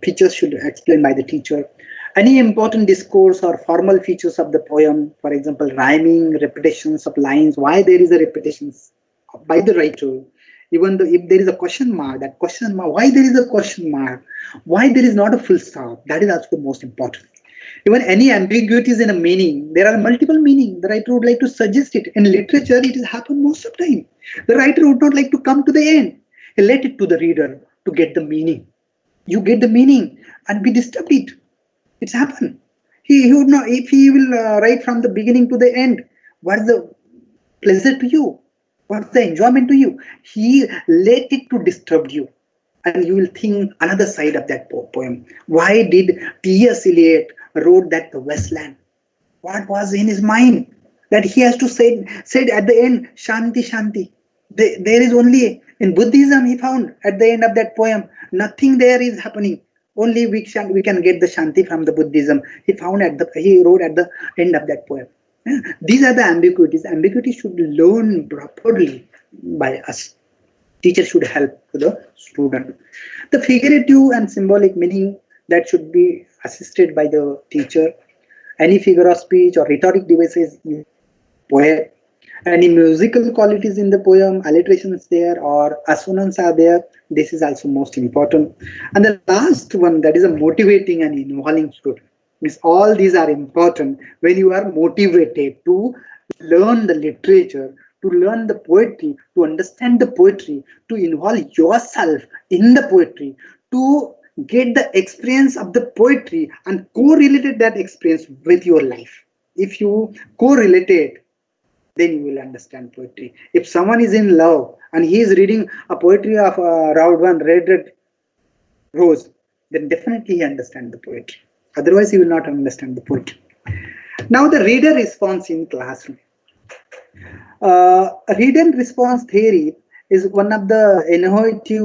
features should explain by the teacher. Any important discourse or formal features of the poem, for example, rhyming, repetitions of lines, why there is a repetitions by the writer, even though if there is a question mark, that question mark, why there is a question mark, why there is not a full stop, that is also the most important. Even any ambiguities in a meaning, there are multiple meanings. The writer would like to suggest it. In literature, it has happened most of the time. The writer would not like to come to the end. He let it to the reader to get the meaning. You get the meaning and we disturbed it. It's happened. He would not, if he will write from the beginning to the end, what's the pleasure to you? What's the enjoyment to you? He let it to disturb you. And you will think another side of that poem. Why did T.S. Eliot wrote that the Westland? What was in his mind? That he has to say at the end, Shanti, Shanti. There is only, in Buddhism he found at the end of that poem, nothing there is happening. Only we can get the Shanti from the Buddhism. He wrote at the end of that poem. These are the ambiguities. Ambiguity should be learned properly by us. Teacher should help the student. The figurative and symbolic meaning that should be assisted by the teacher. Any figure of speech or rhetoric devices in poem. Any musical qualities in the poem, alliterations there or assonance are there. This is also most important. And the last one, that is a motivating and involving student. Means all these are important when you are motivated to learn the literature, to learn the poetry, to understand the poetry, to involve yourself in the poetry, to get the experience of the poetry and correlated that experience with your life. If you correlate it, then you will understand poetry. If someone is in love and he is reading a poetry of Raud One Red Rose, then definitely he understands the poetry. Otherwise, he will not understand the poetry. Now, the reader response in classroom. Read and response theory is one of the innovative.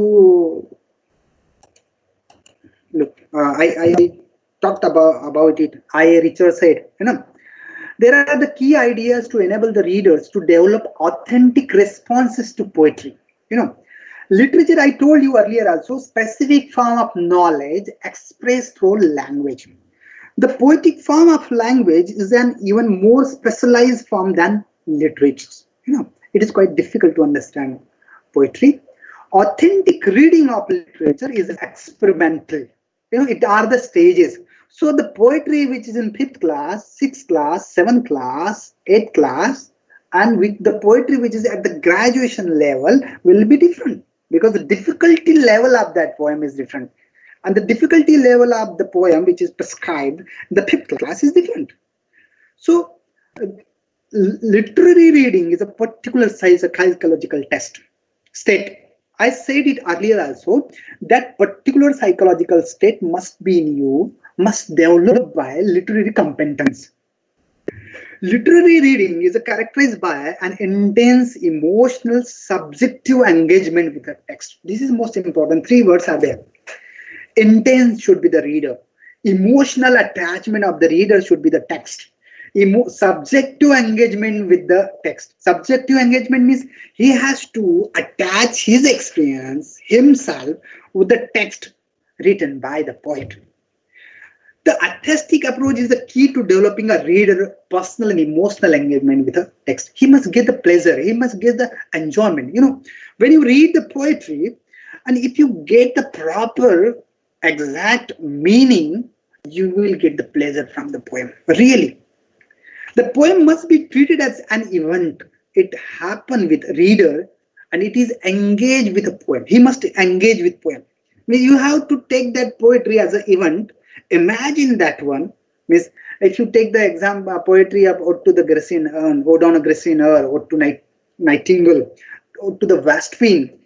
Look, I talked about it. Richard said, there are the key ideas to enable the readers to develop authentic responses to poetry. Literature, I told you earlier also, specific form of knowledge expressed through language. The poetic form of language is an even more specialized form than literature. It is quite difficult to understand poetry. Authentic reading of literature is experimental. It are the stages. So the poetry which is in 5th class, 6th class, 7th class, 8th class, and with the poetry which is at the graduation level will be different, because the difficulty level of that poem is different. And the difficulty level of the poem which is prescribed in the 5th class is different. So literary reading is a particular psychological state. I said it earlier also, that particular psychological state must be in you, must develop by literary competence. Literary reading is characterized by an intense emotional subjective engagement with the text. This is most important. 3 words are there. Intense should be the reader. Emotional attachment of the reader should be the text. Subjective engagement with the text. Subjective engagement means he has to attach his experience, himself, with the text written by the poet. The artistic approach is the key to developing a reader personal and emotional engagement with the text. He must get the pleasure, he must get the enjoyment. When you read the poetry, and if you get the proper exact meaning, you will get the pleasure from the poem. Really. The poem must be treated as an event. It happened with reader and it is engaged with a poem. He must engage with poem. You have to take that poetry as an event. Imagine that one. Means if you take the example poetry of Ode to the Grecian Urn, Ode on a Grecian Urn, Ode to Nightingale, Ode to the West Wind,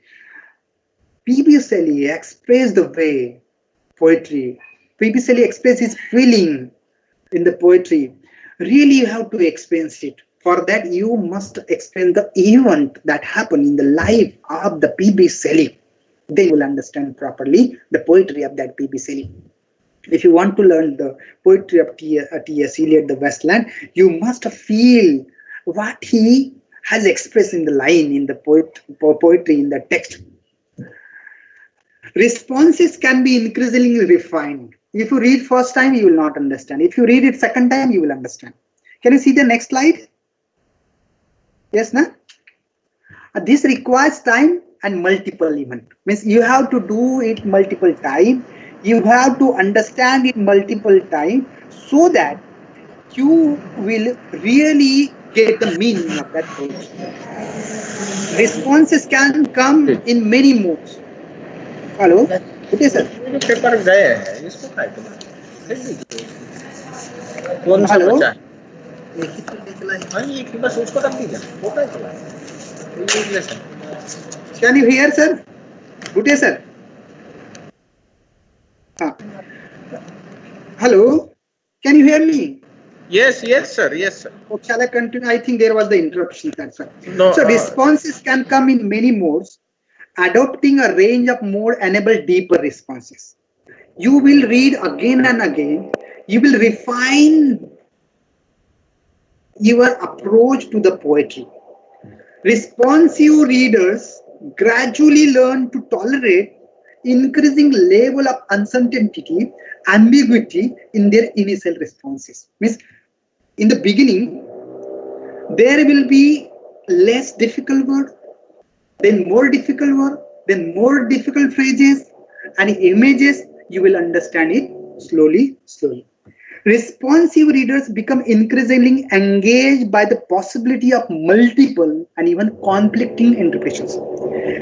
P.B. Shelley expressed the way poetry. P.B. Shelley expressed his feeling in the poetry. Really, you have to experience it. For that, you must experience the event that happened in the life of the P.B. Shelley. Then you will understand properly the poetry of that P.B. Shelley. If you want to learn the poetry of T.S. Eliot, the Westland, you must feel what he has expressed in the line, in the poetry, in the text. Responses can be increasingly refined. If you read first time, you will not understand. If you read it second time, you will understand. Can you see the next slide? Yes, no? This requires time and multiple event. Means you have to do it multiple times. You have to understand it multiple times so that you will really get the meaning of that poetry. Responses can come in many modes. Hello? What is it? Paper गए हैं इसको काय फेंक दीजिए कौन सा Hello? बचा है एक ही तो निकला है हाँ एक ही बस उसको रख दीजिए वो काय चला है यूजलेस है Can you hear, sir? Good day, sir. Ah. Hello? Can you hear me? yes sir Or shall I continue? I think there was the interruption. That's right. no So responses can come in many modes. Adopting a range of mode enable deeper responses. You will read again and again. You will refine your approach to the poetry. Responsive readers gradually learn to tolerate increasing level of uncertainty, ambiguity in their initial responses. Means in the beginning, there will be less difficult word, then more difficult word, then more difficult phrases and images. You will understand it slowly. Responsive readers become increasingly engaged by the possibility of multiple and even conflicting interpretations.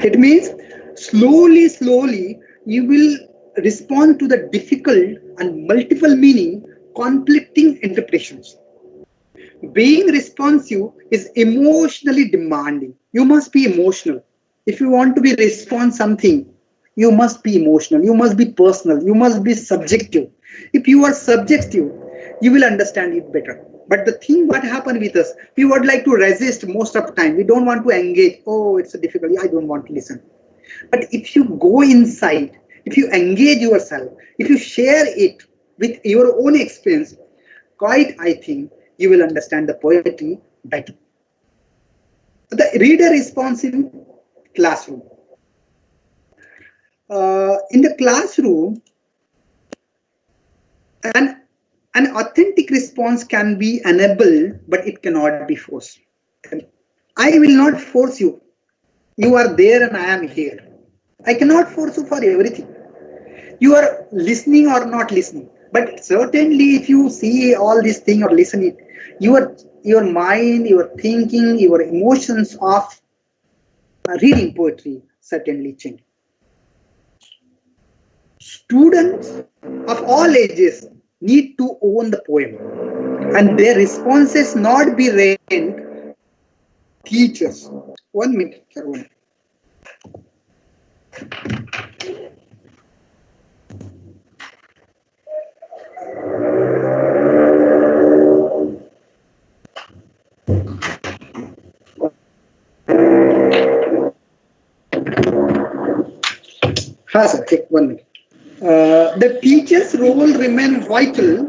It means slowly you will respond to the difficult and multiple meaning conflicting interpretations. Being responsive is emotionally demanding. You must be emotional. If you want to be respond something, you must be emotional, you must be personal, you must be subjective. If you are subjective, you will understand it better. But the thing what happened with us, we would like to resist most of the time. We don't want to engage. Oh, it's a difficulty. I don't want to listen. But if you go inside, if you engage yourself, if you share it with your own experience, quite I think you will understand the poetry better. The reader responsive classroom. In the classroom, an authentic response can be enabled, but it cannot be forced. I will not force you. You are there and I am here. I cannot force you for everything. You are listening or not listening. But certainly if you see all this thing or listen it, your mind, your thinking, your emotions of reading poetry certainly change. Students of all ages need to own the poem and their responses not be rent teachers. 1 minute, sir. 1 minute. Sir, take 1 minute. The teacher's role remains vital,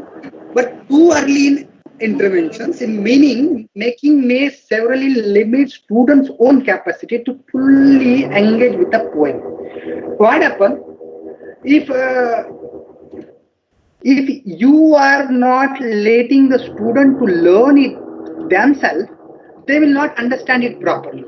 but too early in interventions in making may severely limit students' own capacity to fully engage with the poem. What happens if you are not letting the student to learn it themselves, they will not understand it properly.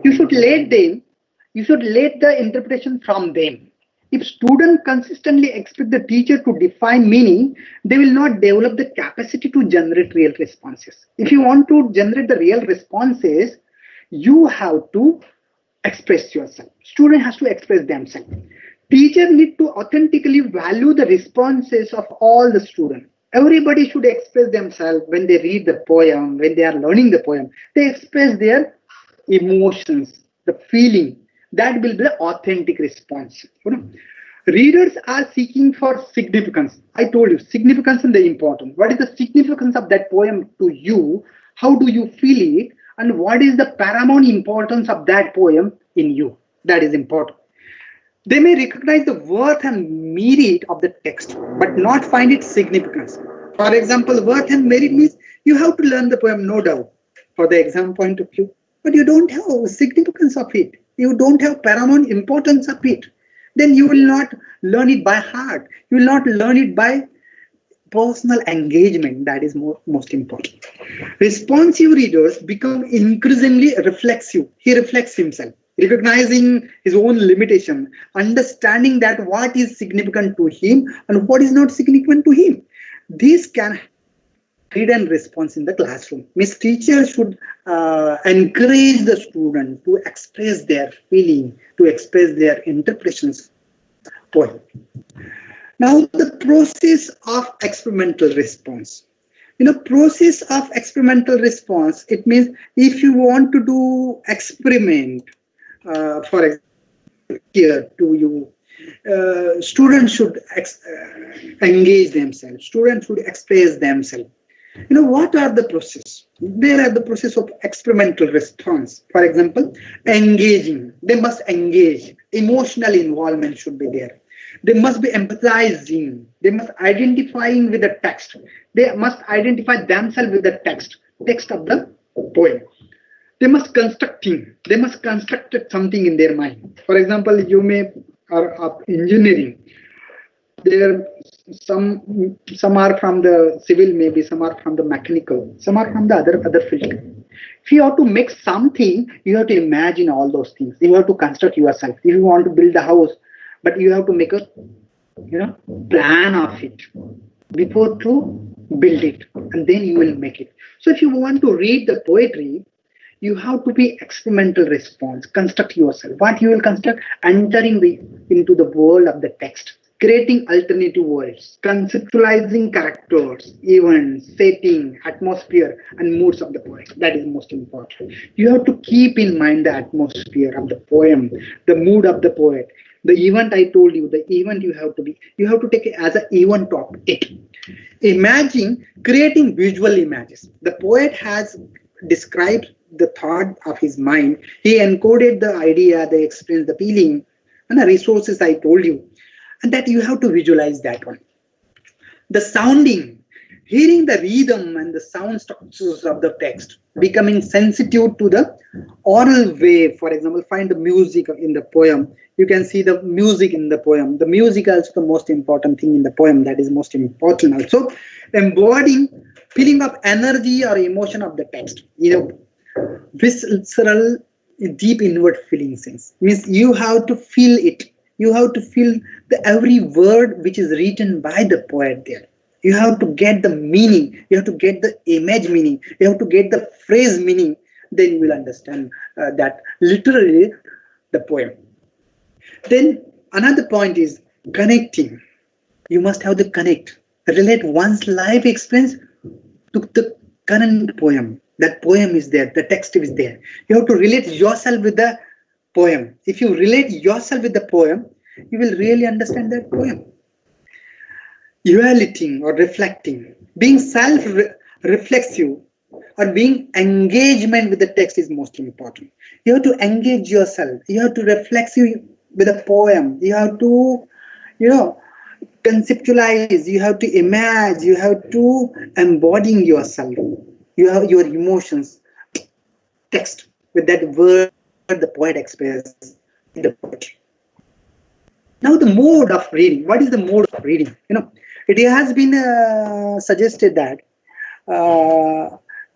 You should let the interpretation from them. If students consistently expect the teacher to define meaning, they will not develop the capacity to generate real responses. If you want to generate the real responses, you have to express yourself. Student has to express themselves. Teacher need to authentically value the responses of all the students. Everybody should express themselves when they read the poem, when they are learning the poem. They express their emotions, the feeling. That will be the authentic response. Readers are seeking for significance. I told you, significance is the important. What is the significance of that poem to you? How do you feel it? And what is the paramount importance of that poem in you? That is important. They may recognize the worth and merit of the text, but not find its significance. For example, worth and merit means you have to learn the poem, no doubt, for the exam point of view, but you don't have significance of it. You don't have paramount importance of it. Then you will not learn it by heart. You will not learn it by personal engagement. That is most important. Responsive readers become increasingly reflexive. He reflects himself. recognizing his own limitation, understanding that what is significant to him and what is not significant to him. This can read and response in the classroom. Miss Teacher should encourage the student to express their feeling, to express their interpretations point. Now the process of experimental response. Process of experimental response, it means if you want to do experiment, for example, here to you, students should engage themselves, students should express themselves. What are the process? There are the process of experimental response. For example, engaging. They must engage. Emotional involvement should be there. They must be empathizing. They must identifying with the text. They must identify themselves with the text of the poem. They must constructing. They must construct something in their mind. For example, you may are of engineering. There some are from the civil, maybe some are from the mechanical, some are from the other field. If you have to make something, you have to imagine all those things. You have to construct yourself. If you want to build a house, but you have to make a plan of it before to build it, and then you will make it. So if you want to read the poetry, you have to be experimental response, construct yourself. What you will construct? Entering into the world of the text, creating alternative worlds, conceptualizing characters, events, setting, atmosphere, and moods of the poet. That is most important. You have to keep in mind the atmosphere of the poem, the mood of the poet. The event I told you, the event you have to take it as an event of it. Imagine creating visual images. The poet has described the thought of his mind. He encoded the idea, the experience, the feeling, and the resources I told you. And that you have to visualize that one. The sounding, hearing the rhythm and the sound structures of the text, becoming sensitive to the oral wave. For example, find the music in the poem. You can see the music in the poem. The music is also the most important thing in the poem. That is most important also. Embodying feeling of energy or emotion of the text. Visceral, deep inward feeling sense. Means you have to feel it. You have to feel the every word which is written by the poet there. You have to get the meaning. You have to get the image meaning. You have to get the phrase meaning. Then you will understand that literally the poem. Then another point is connecting. You must have the connect. Relate one's life experience to the current poem. That poem is there. The text is there. You have to relate yourself with the poem. If you relate yourself with the poem, you will really understand that poem. Evaluating or reflecting, being self-reflexive or being engagement with the text is most important. You have to engage yourself. You have to reflexive with a poem. You have to, conceptualize. You have to imagine. You have to embodying yourself. You have your emotions. Text with that word the poet expresses in the poetry. Now the mode of reading. What is the mode of reading? It has been suggested that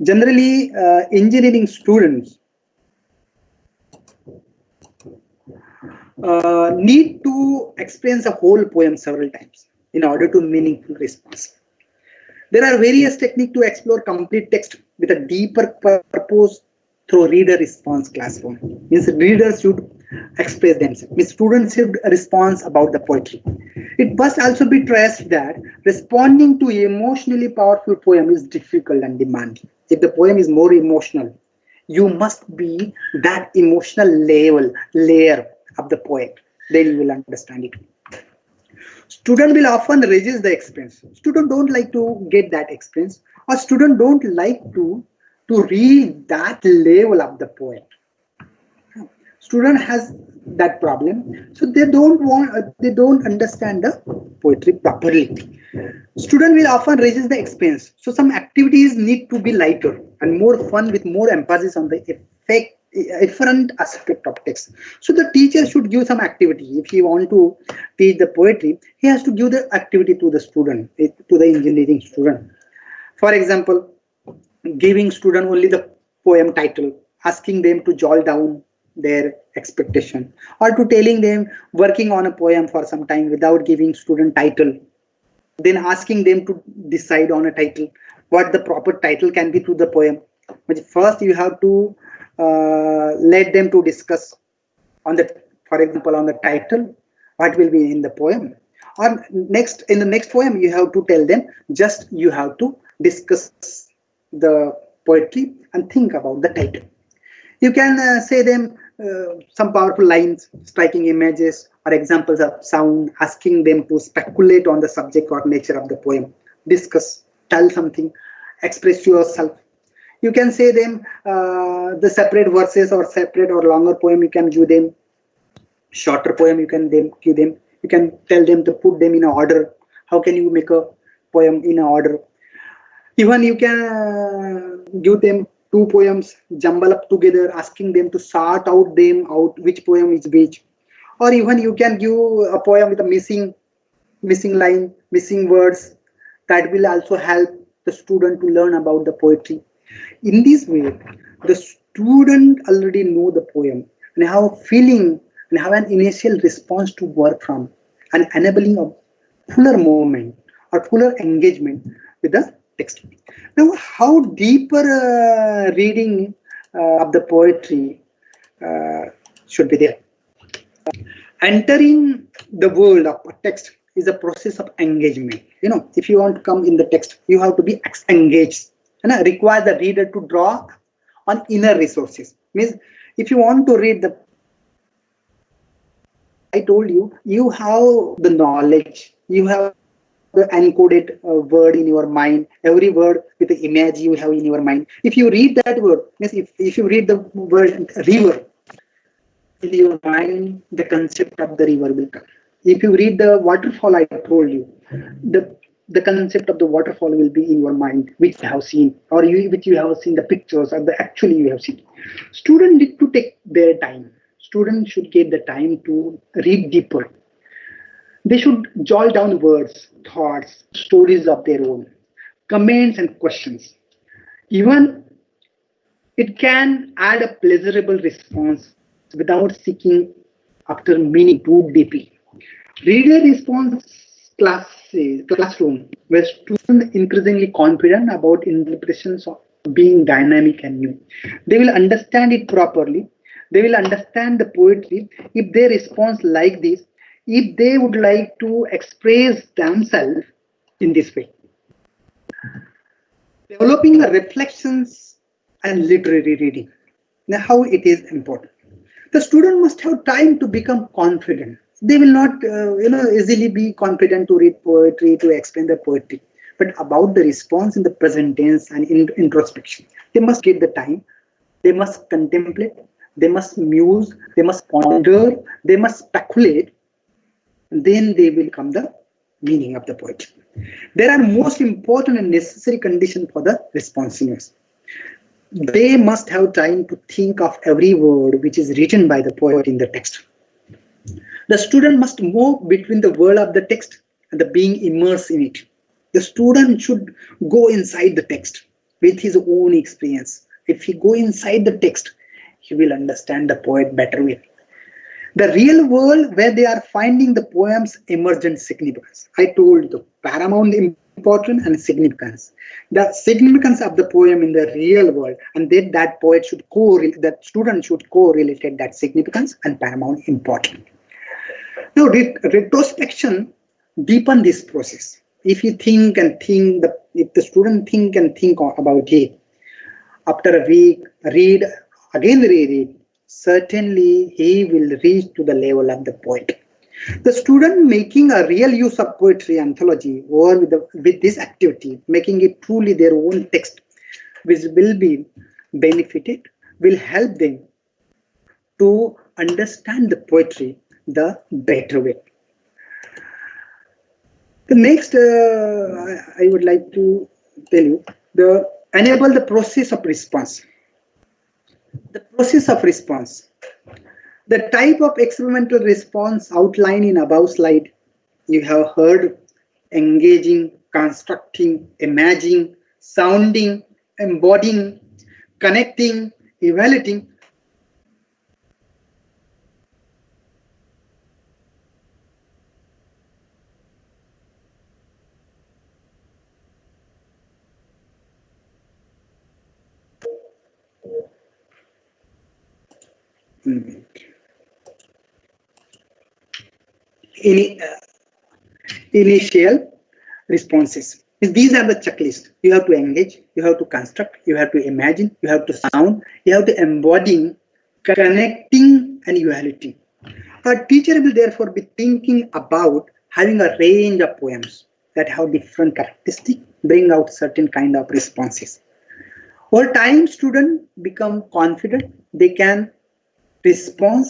generally engineering students need to experience a whole poem several times in order to meaningful response. There are various techniques to explore complete text with a deeper purpose through reader response classroom. Means readers should express themselves. Means students should respond about the poetry. It must also be stressed that responding to emotionally powerful poem is difficult and demanding. If the poem is more emotional, you must be that emotional layer of the poet. Then you will understand it. Student will often resist the experience. Student don't like to get that experience, or student don't like to read that level of the poet. Student has that problem, so they don't understand the poetry properly. Student will often resist the experience, so some activities need to be lighter and more fun with more emphasis on the different aspect of text. So the teacher should give some activity. If he want to teach the poetry, he has to give the activity to the student, to the engineering student. For example, giving student only the poem title, asking them to jot down their expectation, or to telling them working on a poem for some time without giving student title, then asking them to decide on a title, what the proper title can be to the poem. But first you have to let them to discuss on the, for example, on the title, what will be in the poem. Or next, in the next poem, you have to tell them, just you have to discuss the poetry and think about the title. You can say them some powerful lines, striking images, or examples of sound, asking them to speculate on the subject or nature of the poem. Discuss, tell something, express yourself. You can say them the separate verses or separate or longer poem. You can give them shorter poem. You can give them. You can tell them to put them in order. How can you make a poem in order? Even you can give them two poems, jumble up together, asking them to sort out which poem is which. Or even you can give a poem with a missing line, missing words. That will also help the student to learn about the poetry. In this way, the student already know the poem and have a feeling and have an initial response to work from, and enabling a fuller movement or fuller engagement with the text. Now, how deeper reading of the poetry should be there? Entering the world of a text is a process of engagement. You know, if you want to come in the text, you have to be engaged, and require the reader to draw on inner resources. Means, if you want to read the, I told you, you have the knowledge, you have the encoded word in your mind, every word with the image you have in your mind. If you read that word, means if you read the word river, in your mind, the concept of the river will come. If you read the waterfall, I told you, the concept of the waterfall will be in your mind, which you have seen, or which you have seen the pictures, or the actually you have seen. Students need to take their time. Students should get the time to read deeper. They should jot down words, thoughts, stories of their own, comments and questions. Even it can add a pleasurable response without seeking after meaning too deeply. Reader response classroom, where students increasingly confident about interpretations of being dynamic and new. They will understand it properly. They will understand the poetry if they respond like this, if they would like to express themselves in this way. Developing reflections and literary reading. Now, how it is important. The student must have time to become confident. They will not, easily be confident to read poetry, to explain the poetry. But about the response in the present tense and in introspection, they must get the time. They must contemplate. They must muse. They must ponder. They must speculate. And then they will come the meaning of the poetry. There are most important and necessary conditions for the responsiveness. They must have time to think of every word which is written by the poet in the text. The student must move between the world of the text and the being immersed in it. The student should go inside the text with his own experience. If he go inside the text, he will understand the poet better way. The real world where they are finding the poem's emergent significance. I told the paramount importance and significance. The significance of the poem in the real world, and then that poet should that student should correlate that significance and paramount importance. Now, retrospection deepen this process. If you think and think, if the student think and think about it, after a week, read, again reread, certainly he will reach to the level of the poet. The student making a real use of poetry anthology or with this activity, making it truly their own text, which will be benefited, will help them to understand the poetry the better way. The next, I would like to tell you, enable the process of response. The process of response. The type of experimental response outlined in above slide, you have heard: engaging, constructing, imagining, sounding, embodying, connecting, evaluating. Any initial responses. These are the checklist. You have to engage, you have to construct, you have to imagine, you have to sound, you have to embody, connecting, and evaluating. A teacher will therefore be thinking about having a range of poems that have different characteristics, bring out certain kind of responses. Over time, students become confident, they can respond,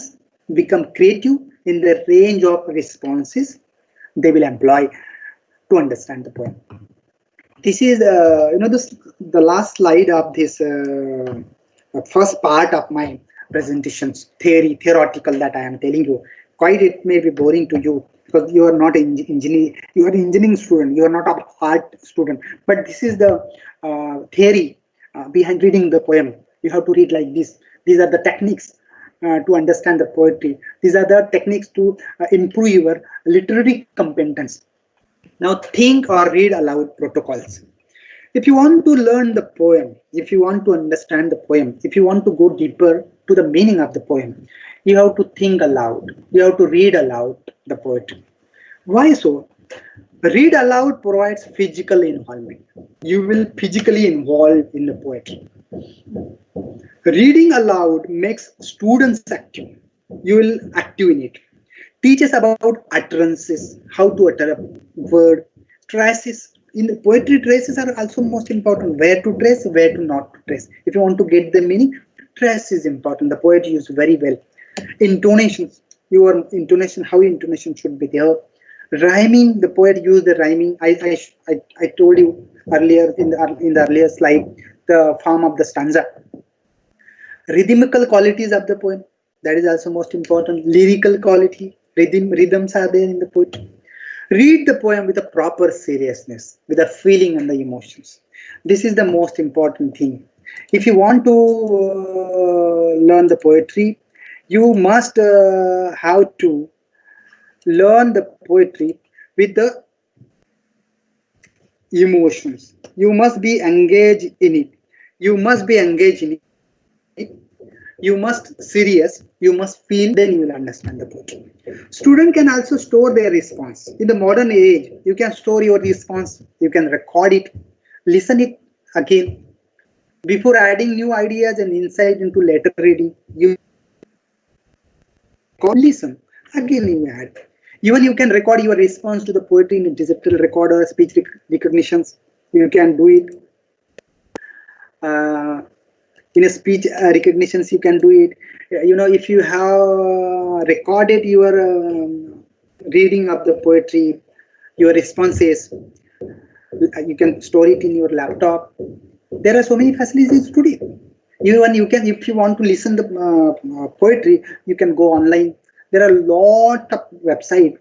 become creative in the range of responses they will employ to understand the poem. This is, the last slide of this first part of my presentations, theoretical that I am telling you. Quite it may be boring to you because you are not an engineer, you are an engineering student, you are not an art student. But this is the theory behind reading the poem. You have to read like this. These are the techniques to understand the poetry. These are the techniques to improve your literary competence. Now think or read aloud protocols. If you want to learn the poem, if you want to understand the poem, if you want to go deeper to the meaning of the poem, you have to think aloud. You have to read aloud the poetry. Why so? Read aloud provides physical involvement. You will physically involve in the poetry. Reading aloud makes students active. You will active in it. Teaches about utterances, how to utter a word, traces. In the poetry, traces are also most important. Where to trace, where to not to trace. If you want to get the meaning, trace is important. The poet used very well. Intonations, your intonation, how intonation should be there. Rhyming, the poet used the rhyming. I told you earlier in the earlier slide the form of the stanza. Rhythmical qualities of the poem, that is also most important. Lyrical quality, rhythms are there in the poetry. Read the poem with a proper seriousness, with a feeling and the emotions. This is the most important thing. If you want to learn the poetry, you must have to learn the poetry with the emotions. You must be engaged in it. You must be engaged in it. You must serious, you must feel, then you will understand the poetry. Student can also store their response. In the modern age, you can store your response, you can record it, listen it again. Before adding new ideas and insight into later reading, you listen, again you add. Even you can record your response to the poetry in a digital recorder, speech recognitions, you can do it. In a speech recognitions, you can do it. If you have recorded your reading of the poetry, your responses, you can store it in your laptop. There are so many facilities today. Even you can, if you want to listen to poetry, you can go online. There are a lot of websites.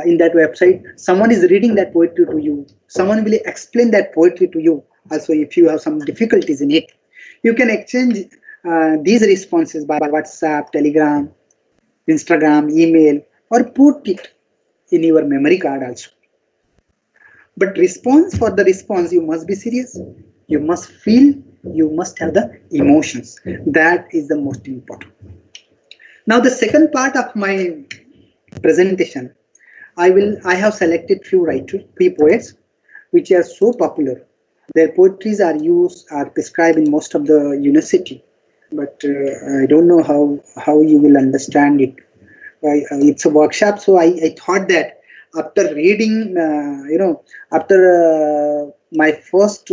In that website, someone is reading that poetry to you. Someone will explain that poetry to you. Also, if you have some difficulties in it, you can exchange these responses by WhatsApp, Telegram, Instagram, email, or put it in your memory card also. But for the response, you must be serious. You must feel. You must have the emotions. That is the most important. Now, the second part of my presentation, I have selected few poets which are so popular. Their poetries are prescribed in most of the university, but I don't know how you will understand it. It's a workshop, so I thought that after reading, after my first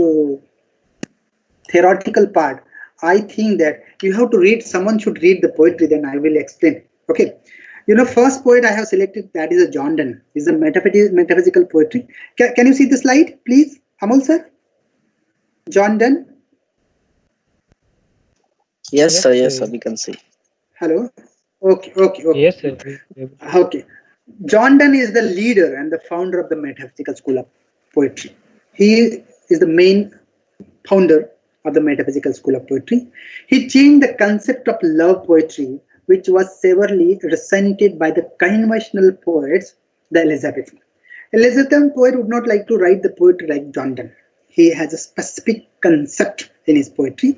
theoretical part, I think that you have to read. Someone should read the poetry, then I will explain. Okay. First poet I have selected, that is a John Donne. Is a metaphysical poetry. Can you see the slide, please, Amol sir? John Donne. Yes, sir. Yes, sir. We can see. Hello. Okay. Yes, sir. Okay. John Donne is the leader and the founder of the metaphysical school of poetry. He is the main founder of the metaphysical school of poetry. He changed the concept of love poetry, which was severely resented by the conventional poets, the Elizabethan. Elizabethan poet would not like to write the poetry like John Donne. He has a specific concept in his poetry.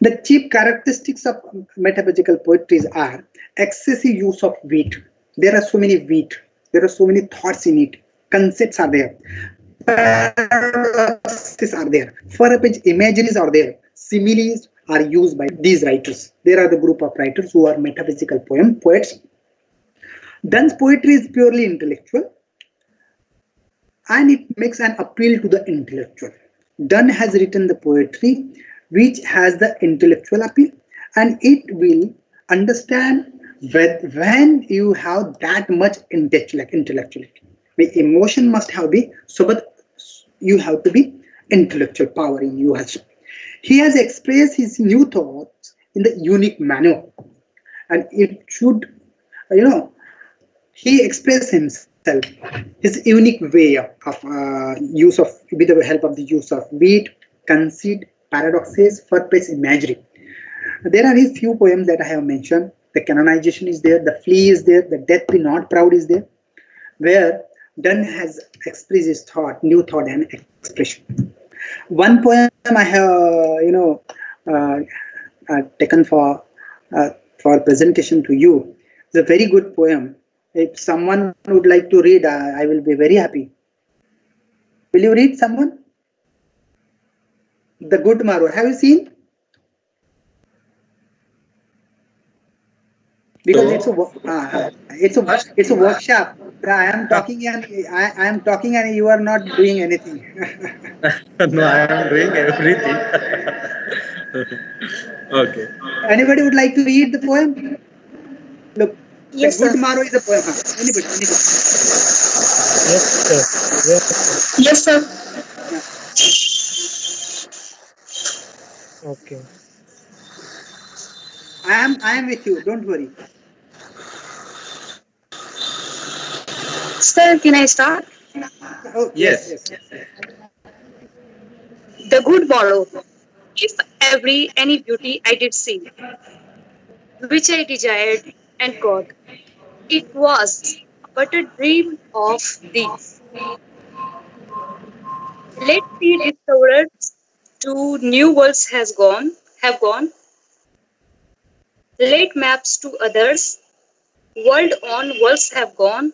The chief characteristics of metaphysical poetry are excessive use of wit. There are so many wit. There are so many thoughts in it. Concepts are there. Paradoxes are there. Far-fetched imageries are there. Similes are used by these writers. There are the group of writers who are metaphysical poets. Donne's poetry is purely intellectual, and it makes an appeal to the intellectual. Donne has written the poetry which has the intellectual appeal, and it will understand when you have that much intellectuality. The emotion must have be so, but you have to be intellectual power in you also. He has expressed his new thoughts in the unique manner, and it should, he expressed himself, his unique way of use of, with the help of the use of wit, conceit, paradoxes, far-fetched imagery. There are his few poems that I have mentioned. The Canonization is there, the Flea is there, the Death Be Not Proud is there, where Donne has expressed his thought, new thought and expression. One poem I have, taken for presentation to you. It's a very good poem. If someone would like to read, I will be very happy. Will you read someone? The Good Morrow. Have you seen? Because it's a workshop. I am talking and you are not doing anything. No, I am doing everything. Okay. Anybody would like to read the poem? Look, Yes, the Good sir. Morrow is a poem. Anybody. Yes, sir. Yes, sir. Okay. I am with you. Don't worry. Sir, can I start? Oh Yes. yes. The good morrow. If any beauty I did see, which I desired and got, it was but a dream of thee. Let the discoverers to new worlds have gone. Let maps to others, world on worlds have gone.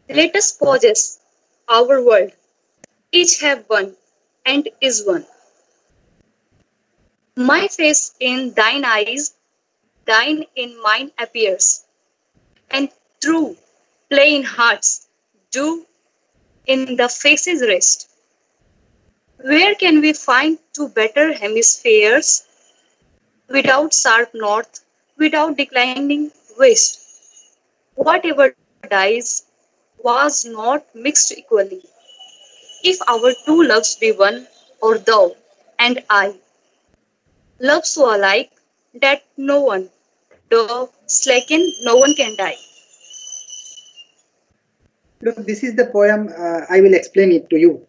Let us possess our world. Each have one and is one. My face in thine eyes, thine in mine appears, and through play in hearts do in the faces rest. Where can we find two better hemispheres without sharp north, without declining west? Whatever dies was not mixed equally. If our two loves be one, or thou and I, love so alike that no one, though slacken, no one can die. Look, this is the poem. I will explain it to you.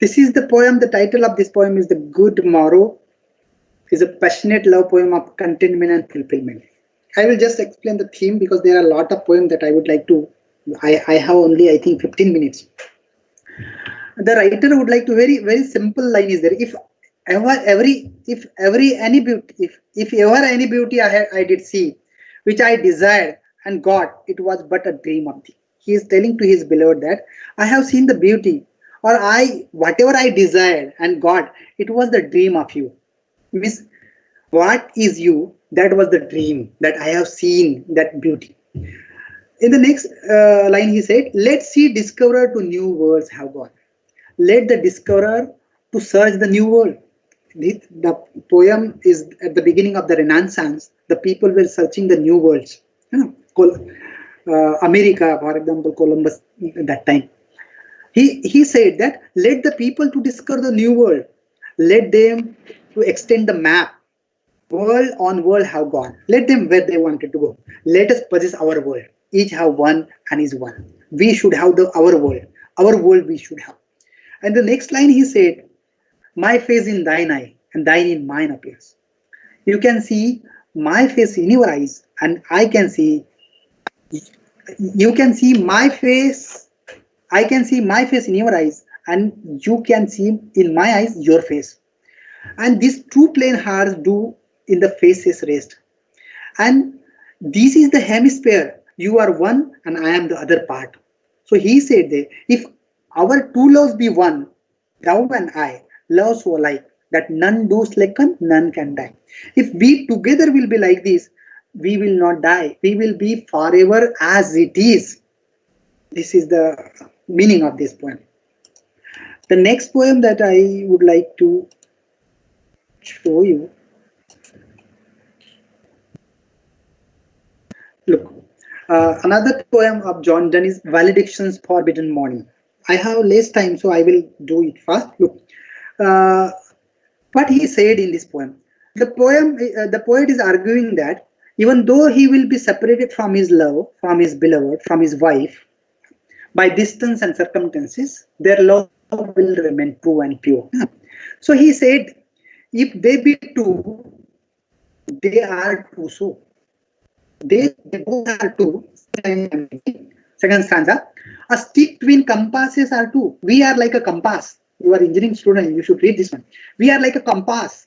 This is the poem. The title of this poem is The Good Morrow. Is a passionate love poem of contentment and fulfillment. I will just explain the theme because there are a lot of poems that I would like to. I have only, I think, 15 minutes. The writer would like to, very simple line is there. If ever any beauty I did see, which I desired and got, it was but a dream of thee. He is telling to his beloved that I have seen the beauty, or whatever I desired and got, it was the dream of you. Miss, what is you? That was the dream that I have seen, that beauty. In the next line, he said, "Let's see discoverer to new worlds have gone." Let the discoverer to search the new world. The poem is at the beginning of the Renaissance. The people were searching the new worlds. America, for example, Columbus at that time. He said that let the people to discover the new world. Let them to extend the map. World on world have gone. Let them where they wanted to go. Let us possess our world. Each have one and is one. We should have our world. Our world we should have. And the next line he said, my face in thine eye and thine in mine appears. You can see my face in your eyes and I can see, you can see my face, I can see my face in your eyes and you can see in my eyes your face. and these two plain hearts do in the faces rest. And this is the hemisphere. You are one and I am the other part. So he said that if our two loves be one, thou and I, love so alike, that none do slacken, none can die. If we together will be like this, we will not die. We will be forever as it is. This is the meaning of this poem. The next poem that I would like to show you. Look, another poem of John Donne is Valediction's Forbidden Morning. I have less time, so I will do it fast. Look, uh, what he said in this poem. The poet is arguing that even though he will be separated from his love, from his beloved, from his wife, by distance and circumstances, their love will remain true and pure. So he said, if they be two, they are two. So they both are two. Second stanza. A stick twin compasses are two. We are like a compass. You are engineering student, you should read this one. We are like a compass.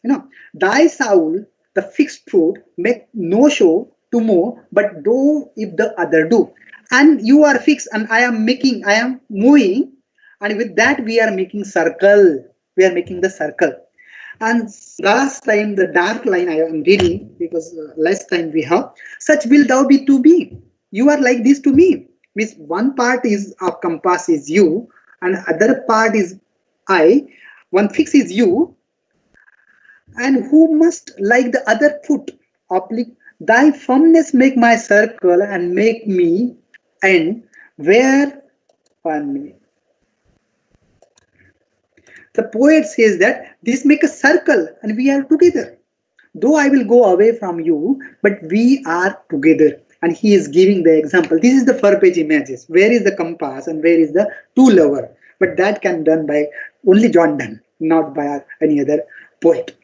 Thy soul, the fixed truth, make no show to more, but do if the other do. And you are fixed, and I am moving, and with that we are making circle. We are making the circle. And last time, the dark line I am reading because less time we have. Such will thou be to me. You are like this to me. Means one part is of compass is you, and other part is I. One fix is you, and who must like the other foot oblique. Thy firmness make my circle and make me end where 1 minute. The poet says that this make a circle and we are together. Though I will go away from you, but we are together. And he is giving the example. This is the fur page images. Where is the compass and where is the two lover? But that can be done by only John Donne, not by any other poet.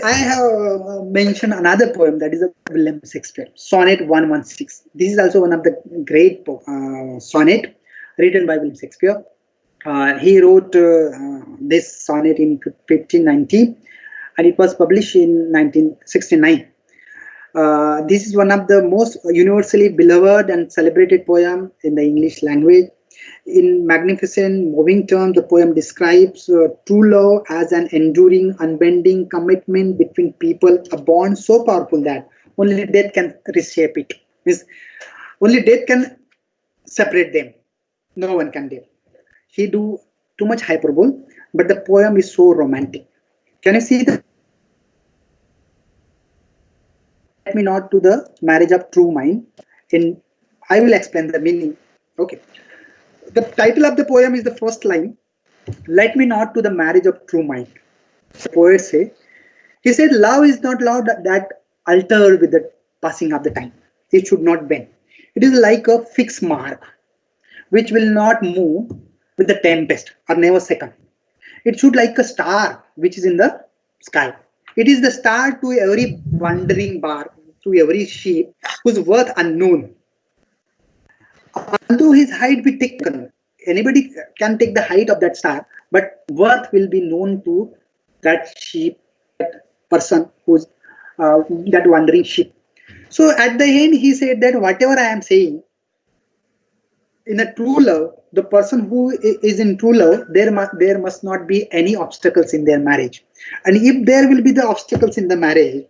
I have mentioned another poem that is a William Shakespeare, Sonnet 116. This is also one of the great sonnet written by William Shakespeare. He wrote this sonnet in 1590 and it was published in 1969. This is one of the most universally beloved and celebrated poem in the English language. In magnificent, moving terms, the poem describes true love as an enduring, unbending commitment between people, a bond so powerful that only death can reshape it. Means only death can separate them. No one can do. He do too much hyperbole, but the poem is so romantic. Can you see the? Let me not to the marriage of true mind. I will explain the meaning. Okay. The title of the poem is the first line. Let me not to the marriage of true mind. The poet said, he said, love is not love that altered with the passing of the time. It should not bend. It is like a fixed mark, which will not move with the tempest or never second. It should like a star which is in the sky. It is the star to every wandering bar, to every sheep whose worth unknown. Although his height be taken, anybody can take the height of that star, but worth will be known to that sheep, that person who's that wandering sheep. So at the end, he said that whatever I am saying, in a true love, the person who is in true love, there must not be any obstacles in their marriage. And if there will be the obstacles in the marriage,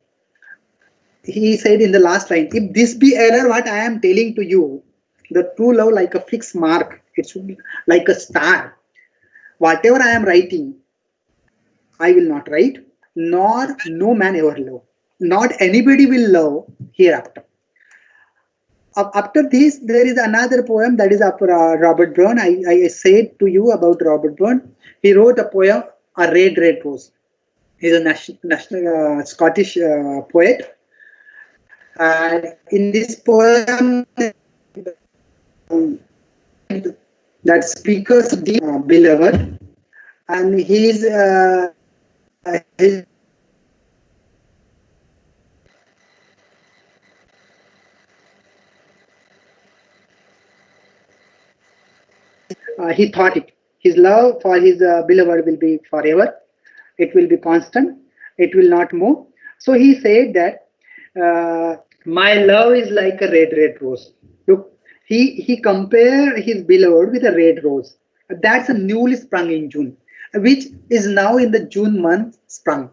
he said in the last line, if this be error, what I am telling to you, the true love like a fixed mark, it should be like a star. Whatever I am writing, I will not write, nor no man ever love. Not anybody will love hereafter. After this, there is another poem that is of Robert Burns. I said to you about Robert Burns. He wrote a poem, A Red, Red Rose. He's a national Scottish poet. In this poem, that speakers deep beloved, and his he thought it. His love for his beloved will be forever. it will be constant, it will not move. So he said that my love is like a red rose. Look, he compared his beloved with a red rose. That's a newly sprung in June, which is now in the June month sprung.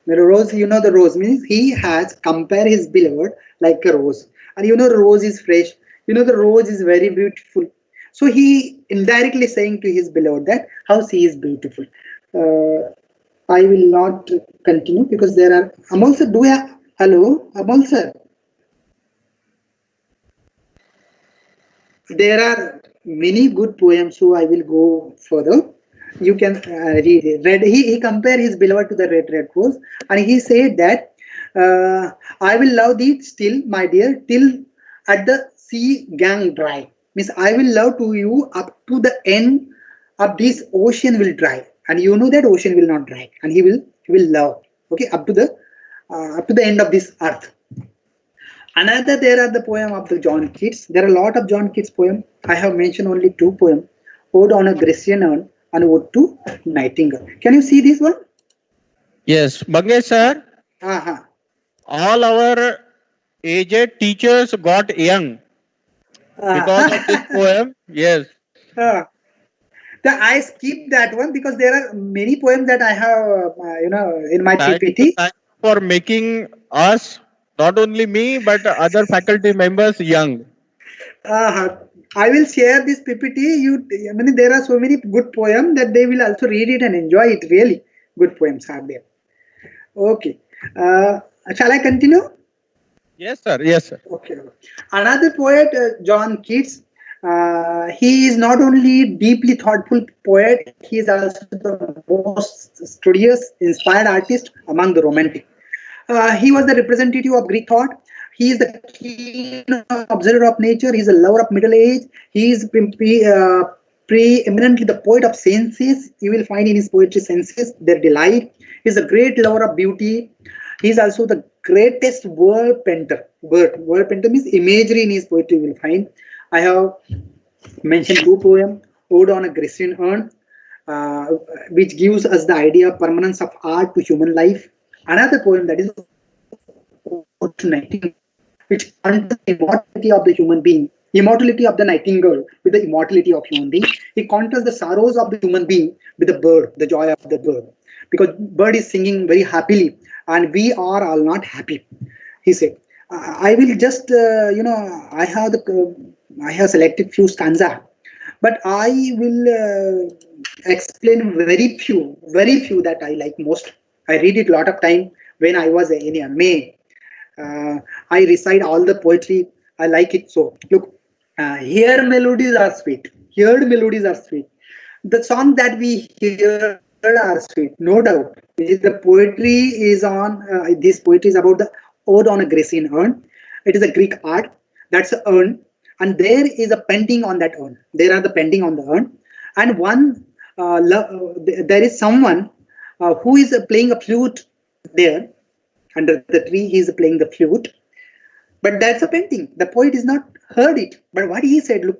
The rose, the rose means he has compared his beloved like a rose. And the rose is fresh. The rose is very beautiful. So he indirectly saying to his beloved that how she is beautiful. I will not continue because there are Amol sir. Hello, Amol sir. There are many good poems, so I will go further. You can read it. He compared his beloved to the red rose, and he said that I will love thee still, my dear, till at the sea gang dry. Means I will love to you up to the end of this ocean will dry, and you know that ocean will not dry, and he will love. Okay, up to the end of this earth. Another, there are the poem of the John Keats. There are a lot of John Keats poem. I have mentioned only two poems: Ode on a Grecian Urn and Ode to Nightingale. Can you see this one? Yes, Mangesh sir, Uh-huh. all our aged teachers got young because of this poem. Yes. Uh, I skipped that one because there are many poems that I have, in my PPT. Thank you for making us, not only me, but other faculty members young. I will share this PPT. I mean, there are so many good poems that they will also read it and enjoy it. Really good poems are there. Okay. Shall I continue? Yes, sir. Yes, sir. Okay. Another poet, John Keats. He is not only deeply thoughtful poet, he is also the most studious, inspired artist among the Romantic. He was the representative of Greek thought. He is the keen observer of nature. He is a lover of middle age. He is preeminently the poet of senses. You will find in his poetry senses, their delight. He is a great lover of beauty. He is also the greatest word painter. Word painter means imagery in his poetry you will find. I have mentioned two poems, Ode on a Grecian Urn, which gives us the idea of permanence of art to human life. Another poem that is Ode to Nightingale, which contrasts the immortality of the human being, immortality of the nightingale with the immortality of human being. He contrasts the sorrows of the human being with the bird, the joy of the bird. Because bird is singing very happily and we are all not happy. He said, I will just, I have selected few stanza, but I will explain very few that I like most. I read it a lot of time when I was in MA. I recite all the poetry. I like it so. Look, here melodies are sweet. Heard melodies are sweet. The song that we hear are sweet, no doubt. The poetry is on. This poetry is about the Ode on a Grecian Urn. It is a Greek art. That's an urn, and there is a painting on that urn. There are the painting on the urn, and there is someone who is playing a flute there under the tree. He is playing the flute, but that's a painting. The poet is not heard it, but what he said, look,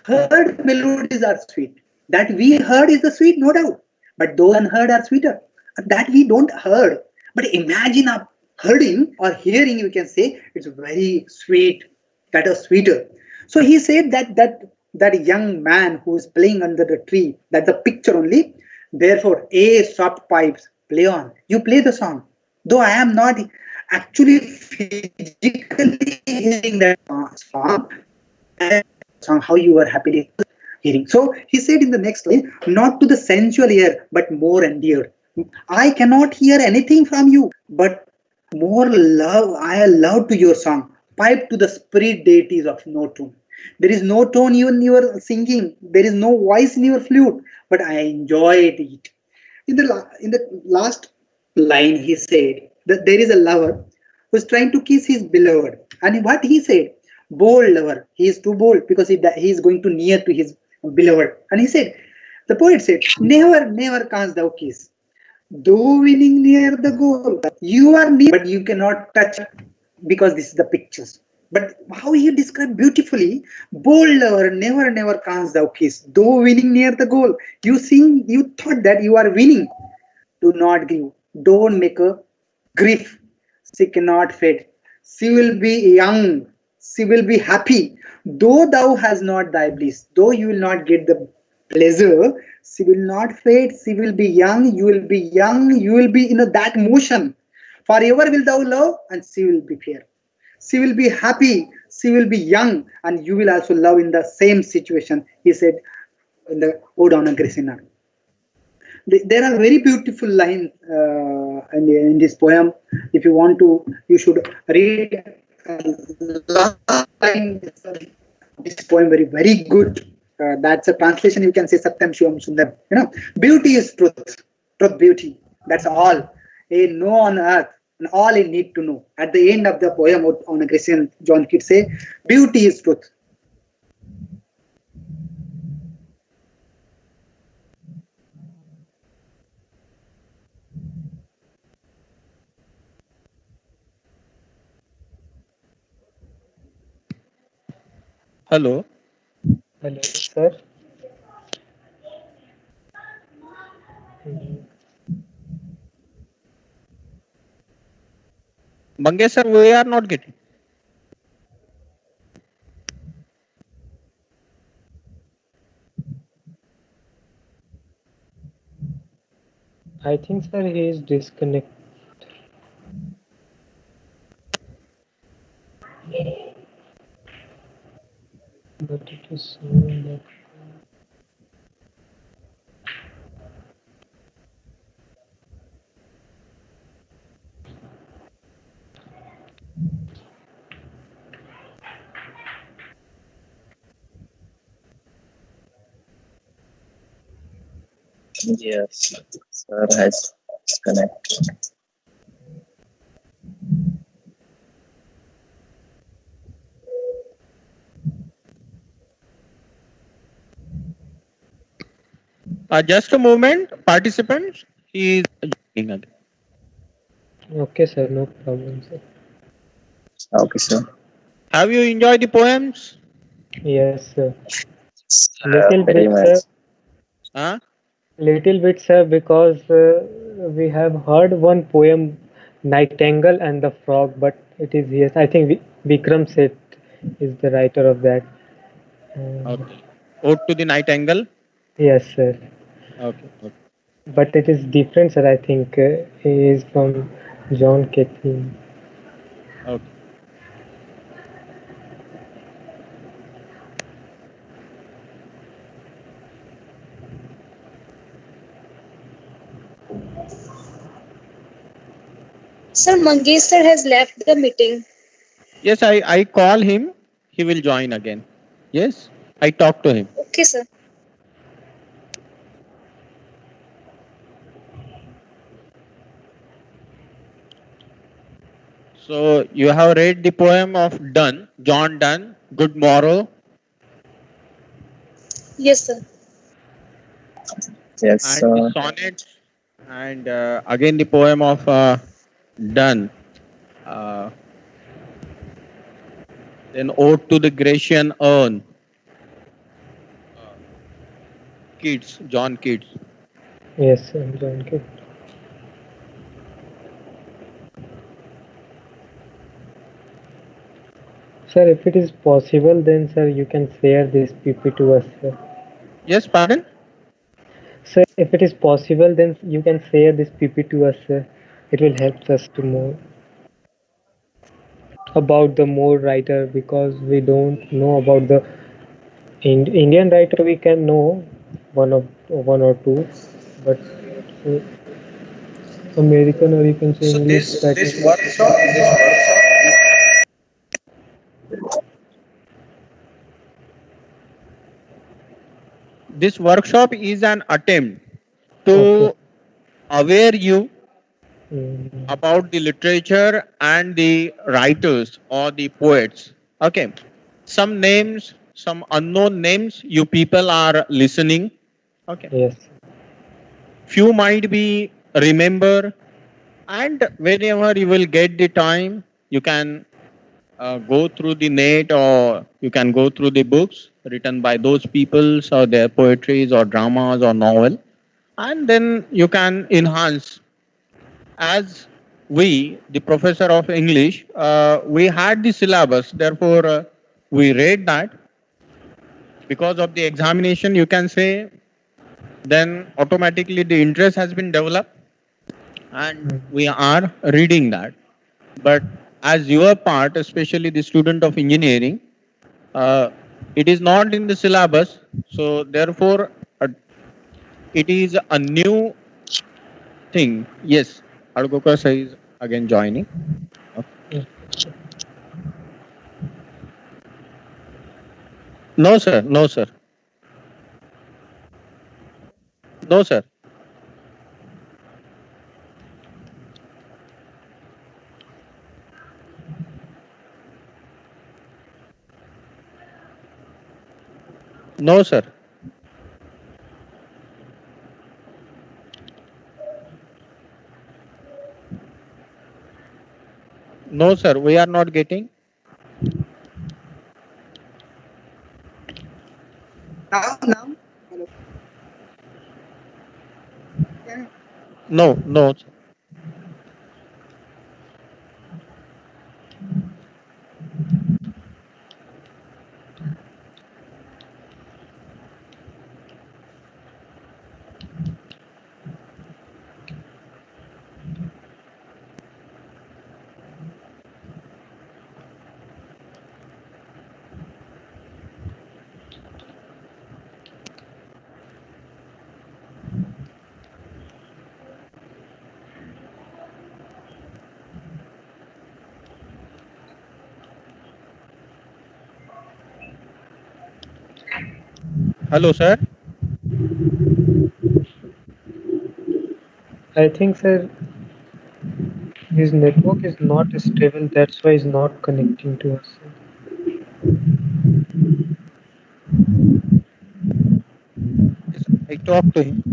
heard melodies are sweet. That we heard is the sweet, no doubt, but those unheard are sweeter. That we don't heard, but imagine a hearing or hearing, you can say it's very sweet. That is sweeter. So he said that young man who is playing under the tree, that's the picture only. Therefore, soft pipes, play on. You play the song. Though I am not actually physically hearing that song, how you are happily hearing. So he said in the next line, not to the sensual ear, but more endeared. I cannot hear anything from you, but more love, I love to your song. Pipe to the spirit deities of no tune. There is no tone in your singing. There is no voice in your flute, but I enjoyed it. In the last line, he said that there is a lover who is trying to kiss his beloved. And what he said, bold lover. He is too bold because he is going too near to his beloved. And he said, the poet said, never canst thou kiss. Though winning near the goal, you are near, but you cannot touch because this is the pictures. But how he described beautifully, bold lover, never canst thou kiss. Though winning near the goal, you thought that you are winning, Do not grieve. Don't make a grief. She cannot fade. She will be young. She will be happy. Though thou has not thy bliss, though you will not get the pleasure, she will not fade. She will be young. You will be young. You will be in that motion. Forever will thou love, and she will be fair. She will be happy. She will be young, and you will also love in the same situation. He said in the Ode on Agresina. There are very beautiful lines in this poem. If you want to, you should read last line. This poem very good. That's a translation. You can say Satyam Shivam Sundar. Beauty is truth, beauty. That's all. A no on earth, and all I need to know. At the end of the poem on aggression, John Keats say, beauty is truth. Hello. Hello, sir. Mangesh sir, we are not getting. I think, sir, he is disconnected. But it is showing that. Yes, sir has connected. Just a moment, participants. He is joining again. Okay, sir, no problem, sir. Okay, sir. Have you enjoyed the poems? Yes, sir. Little Very bit, much. sir. Huh? Little bit, sir, because we have heard one poem, Nightingale and the Frog, but it is yes. I think Vikram Seth is the writer of that. Okay. Ode to the Nightingale. Yes, sir. Okay. Okay. But it is different, sir. I think he is from John Keats. Okay. Sir, Mangesh sir has left the meeting. Yes, I call him. He will join again. Yes, I talk to him. Okay, sir. So you have read the poem of Donne, John Donne, Good Morrow. Yes, sir. Yes, And the sir. sonnets, and again the poem of Donne. Uh, then Ode to the Grecian Urn, Keats, John Keats. Yes, sir, John Keats. Sir, if it is possible, then sir, you can share this PP to us, sir. Yes, pardon? Sir, if it is possible, then you can share this PP to us, sir. It will help us to more about the more writer because we don't know about the Indian writer. We can know one or two, but uh, American or you can say So English this writer. This workshop is an attempt Okay. to aware you Mm, about the literature and the writers or the poets. Okay. Some names, some unknown names, you people are listening. Okay. yes. Few might be remember, and whenever you will get the time, you can go through the net or you can go through the books written by those peoples or their poetries or dramas or novel. and then you can enhance. As we, the professor of English, we had the syllabus, therefore we read that because of the examination, you can say, then automatically the interest has been developed and we are reading that. But as your part, especially the student of engineering, uh, it is not in the syllabus, so therefore it is a new thing. Yes, Adgoka is again joining. Okay. No, sir. No, sir. No, sir. No, sir. No, sir. We are not getting. Now, hello. Can No, no. Sir. Hello, sir. I think, sir, his network is not stable. That's why he's not connecting to us. Yes, I talked to him.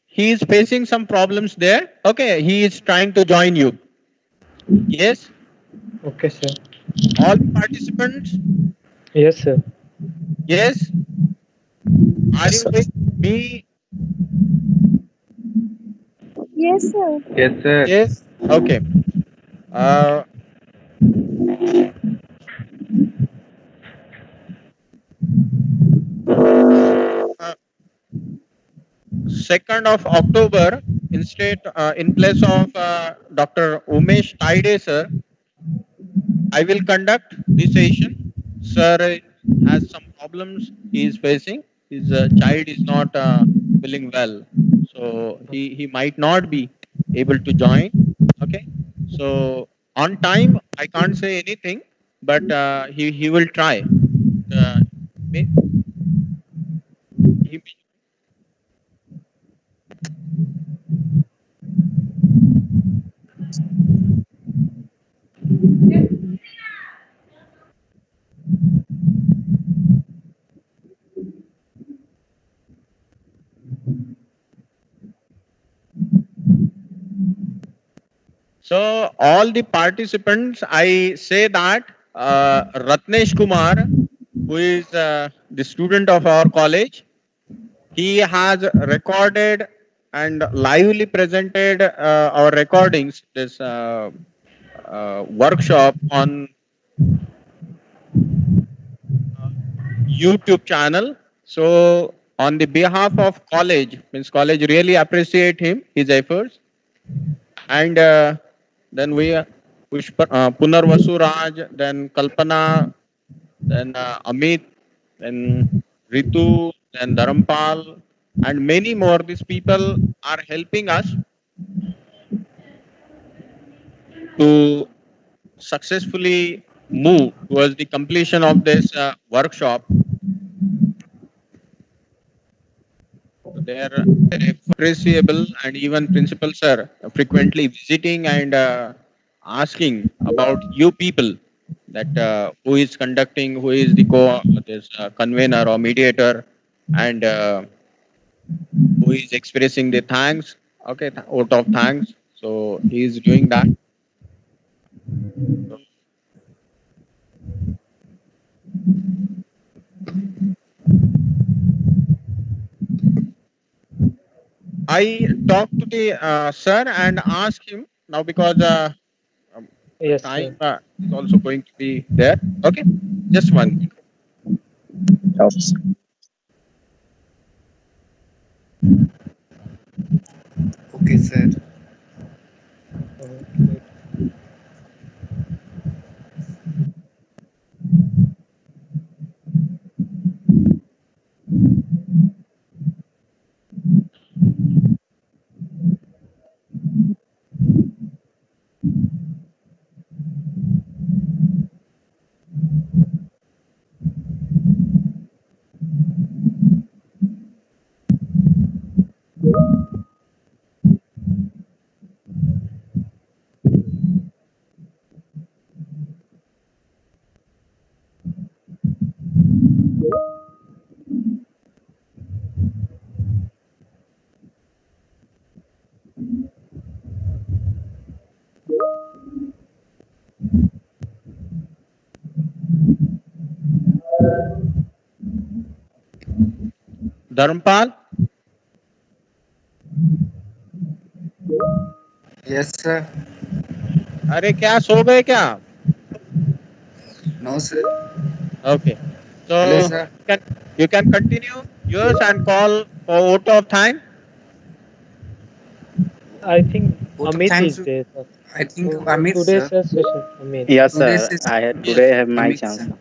He is facing some problems there. Okay, he is trying to join you. Yes, Okay, sir. all participants. Yes, sir. Yes, are Yes, you sir. with me? Yes, sir. Yes, sir. Yes. Okay. Uh, uh, 2nd of October, instead, in place of Dr. Umesh Taide, sir, I will conduct this session. Sir has some problems he is facing. His child is not feeling well, so he might not be able to join. Okay, so on time I can't say anything, but he will try. Uh, may- he, so all the participants, I say that Ratnesh Kumar, who is the student of our college, he has recorded and lively presented our recordings, this workshop on uh, YouTube channel. So on the behalf of college, means college really appreciate him, his efforts. And then we Punarvasu Raj, then Kalpana, then Amit, then Ritu, then Dharampal, and many more. These people are helping us to successfully move towards the completion of this workshop. They are very appreciable, and even principals are frequently visiting and asking about you people, that who is conducting, who is the this convener or mediator, and who is expressing the thanks. Okay, out of thanks. So he is doing that. So I talked to the sir and asked him now, because the Yes, time sir. is also going to be there. Okay, just one. Okay, sir. Okay, sir. Okay. Dharmpal, Yes, sir. अरे क्या सो गए क्या? No, sir. Okay, Hello, so sir. you can continue yours and call for vote of thanks. I think Both of Amit thanks. is there, sir. I think So Amit, today's sir. session, Amit. Yes, Today's sir. is Yes. Today I have my Amit, chance. sir.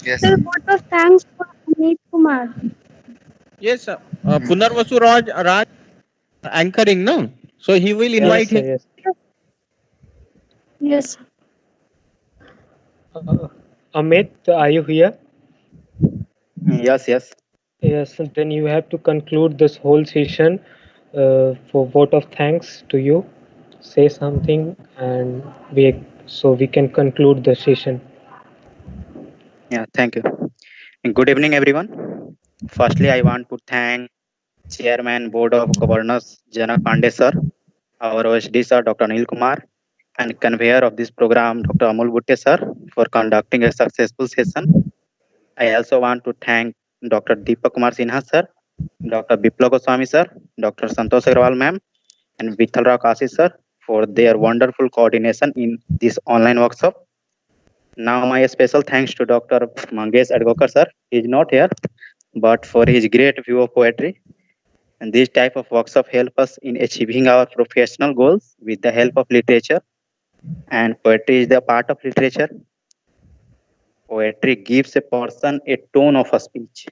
Yes, Sir, sir. vote of thanks for Amit Kumar. Yes, Hmm. Punarvasu Raj anchoring, no? So he will Yes, invite sir. him. Yes. Yes. Amit, are you here? Yes, yes. Yes. Then you have to conclude this whole session for vote of thanks to you. Say something, and we can conclude the session. Yeah, thank you. And good evening, everyone. Firstly, I want to thank Chairman Board of Governors Janak Pandey sir, our OSD sir Dr. Anil Kumar, and conveyor of this program Dr. Amol Butte sir for conducting a successful session. I also want to thank Dr. Deepak Kumar Sinha sir, Dr. Biplab Goswami sir, Dr. Santosh Agarwal ma'am, and Vithalrao Kasi sir for their wonderful coordination in this online workshop. Now, my special thanks to Dr. Mangesh Adgokar sir. He is not here, but for his great view of poetry. And this type of workshop help us in achieving our professional goals with the help of literature. And poetry is the part of literature. Poetry gives a person a tone of a speech.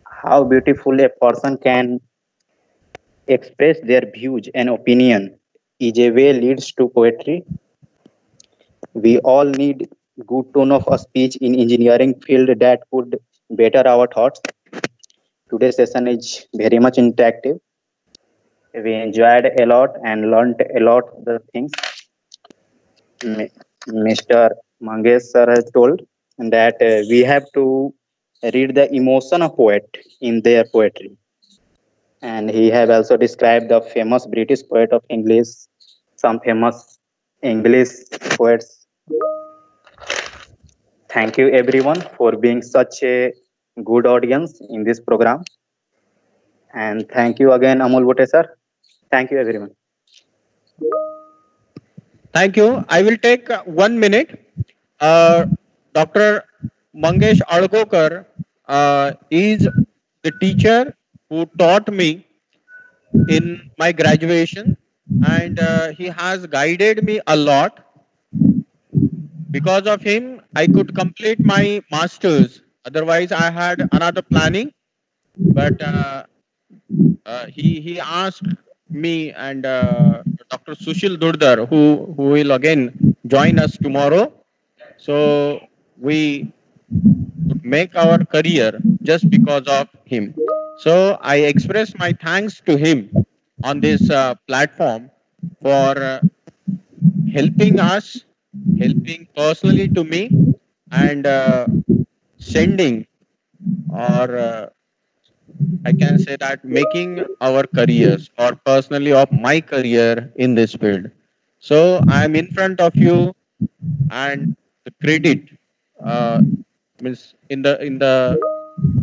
How beautiful a person can express their views and opinion is a way leads to poetry. We all need good tone of a speech in engineering field that could better our thoughts. Today's session is very much interactive. We enjoyed a lot and learned a lot of the things. Mr. Mangesh sir has told that we have to read the emotion of poet in their poetry. And he have also described the famous British poet of English, some famous English poets. Thank you everyone for being such a good audience in this program. And thank you again, Amol Bote sir. Thank you everyone. Thank you. I will take 1 minute. Dr. Mangesh Adgokar is the teacher who taught me in my graduation, and he has guided me a lot. Because of him, I could complete my masters. Otherwise, I had another planning, but he asked me and Dr. Sushil Durdar, who will again join us tomorrow. So we could make our career just because of him. So I express my thanks to him on this platform for helping us, helping personally to me, and sending or I can say that making our careers or personally of my career in this field. So I am in front of you, and the credit uh, means in the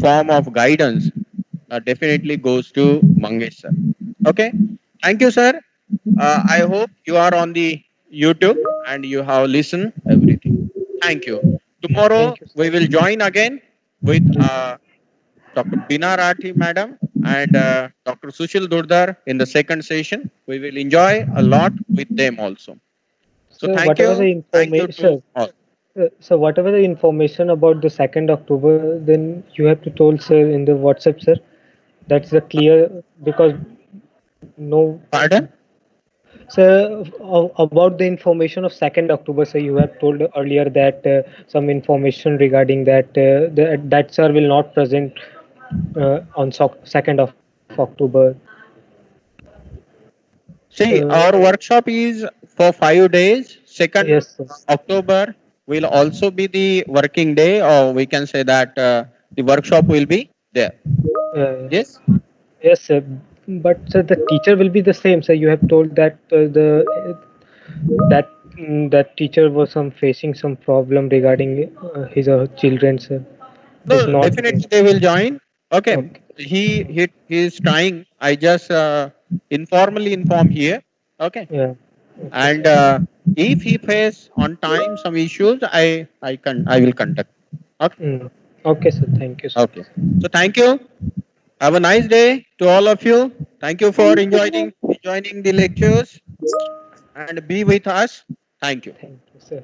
form of guidance definitely goes to Mangesh sir. Okay, thank you, sir. I hope you are on the YouTube and you have listened everything. Thank you. Tomorrow Thank you, we sir. will join again with Dr. Bina Rathi madam and Dr. Sushil Durdar in the second session. We will enjoy a lot with them also. So So whatever the thank you to information, all. so whatever the information about the 2nd October, then you have to told sir in the WhatsApp, sir. That's the clear because no. Pardon? So about the information of 2nd October, sir, you have told earlier that some information regarding that that sir will not present on 2nd of October. See, Uh, our workshop is for 5 days. Second yes, sir. October will also be the working day, or we can say that the workshop will be there. Uh, Yes. yes, sir. But sir, the teacher will be the same. Sir, you have told that that teacher was some facing some problem regarding his or her children, sir. Was No, not. definitely they will join. Okay. Okay. He is trying. I just informally inform here. Okay. Yeah. Okay, And sir. if he face on time some issues, I will contact. Okay. Mm. Okay, sir. Thank you so Okay. much. So thank you. Have a nice day to all of you. Thank you for Thank you. enjoying the lectures and be with us. Thank you. Thank you, sir.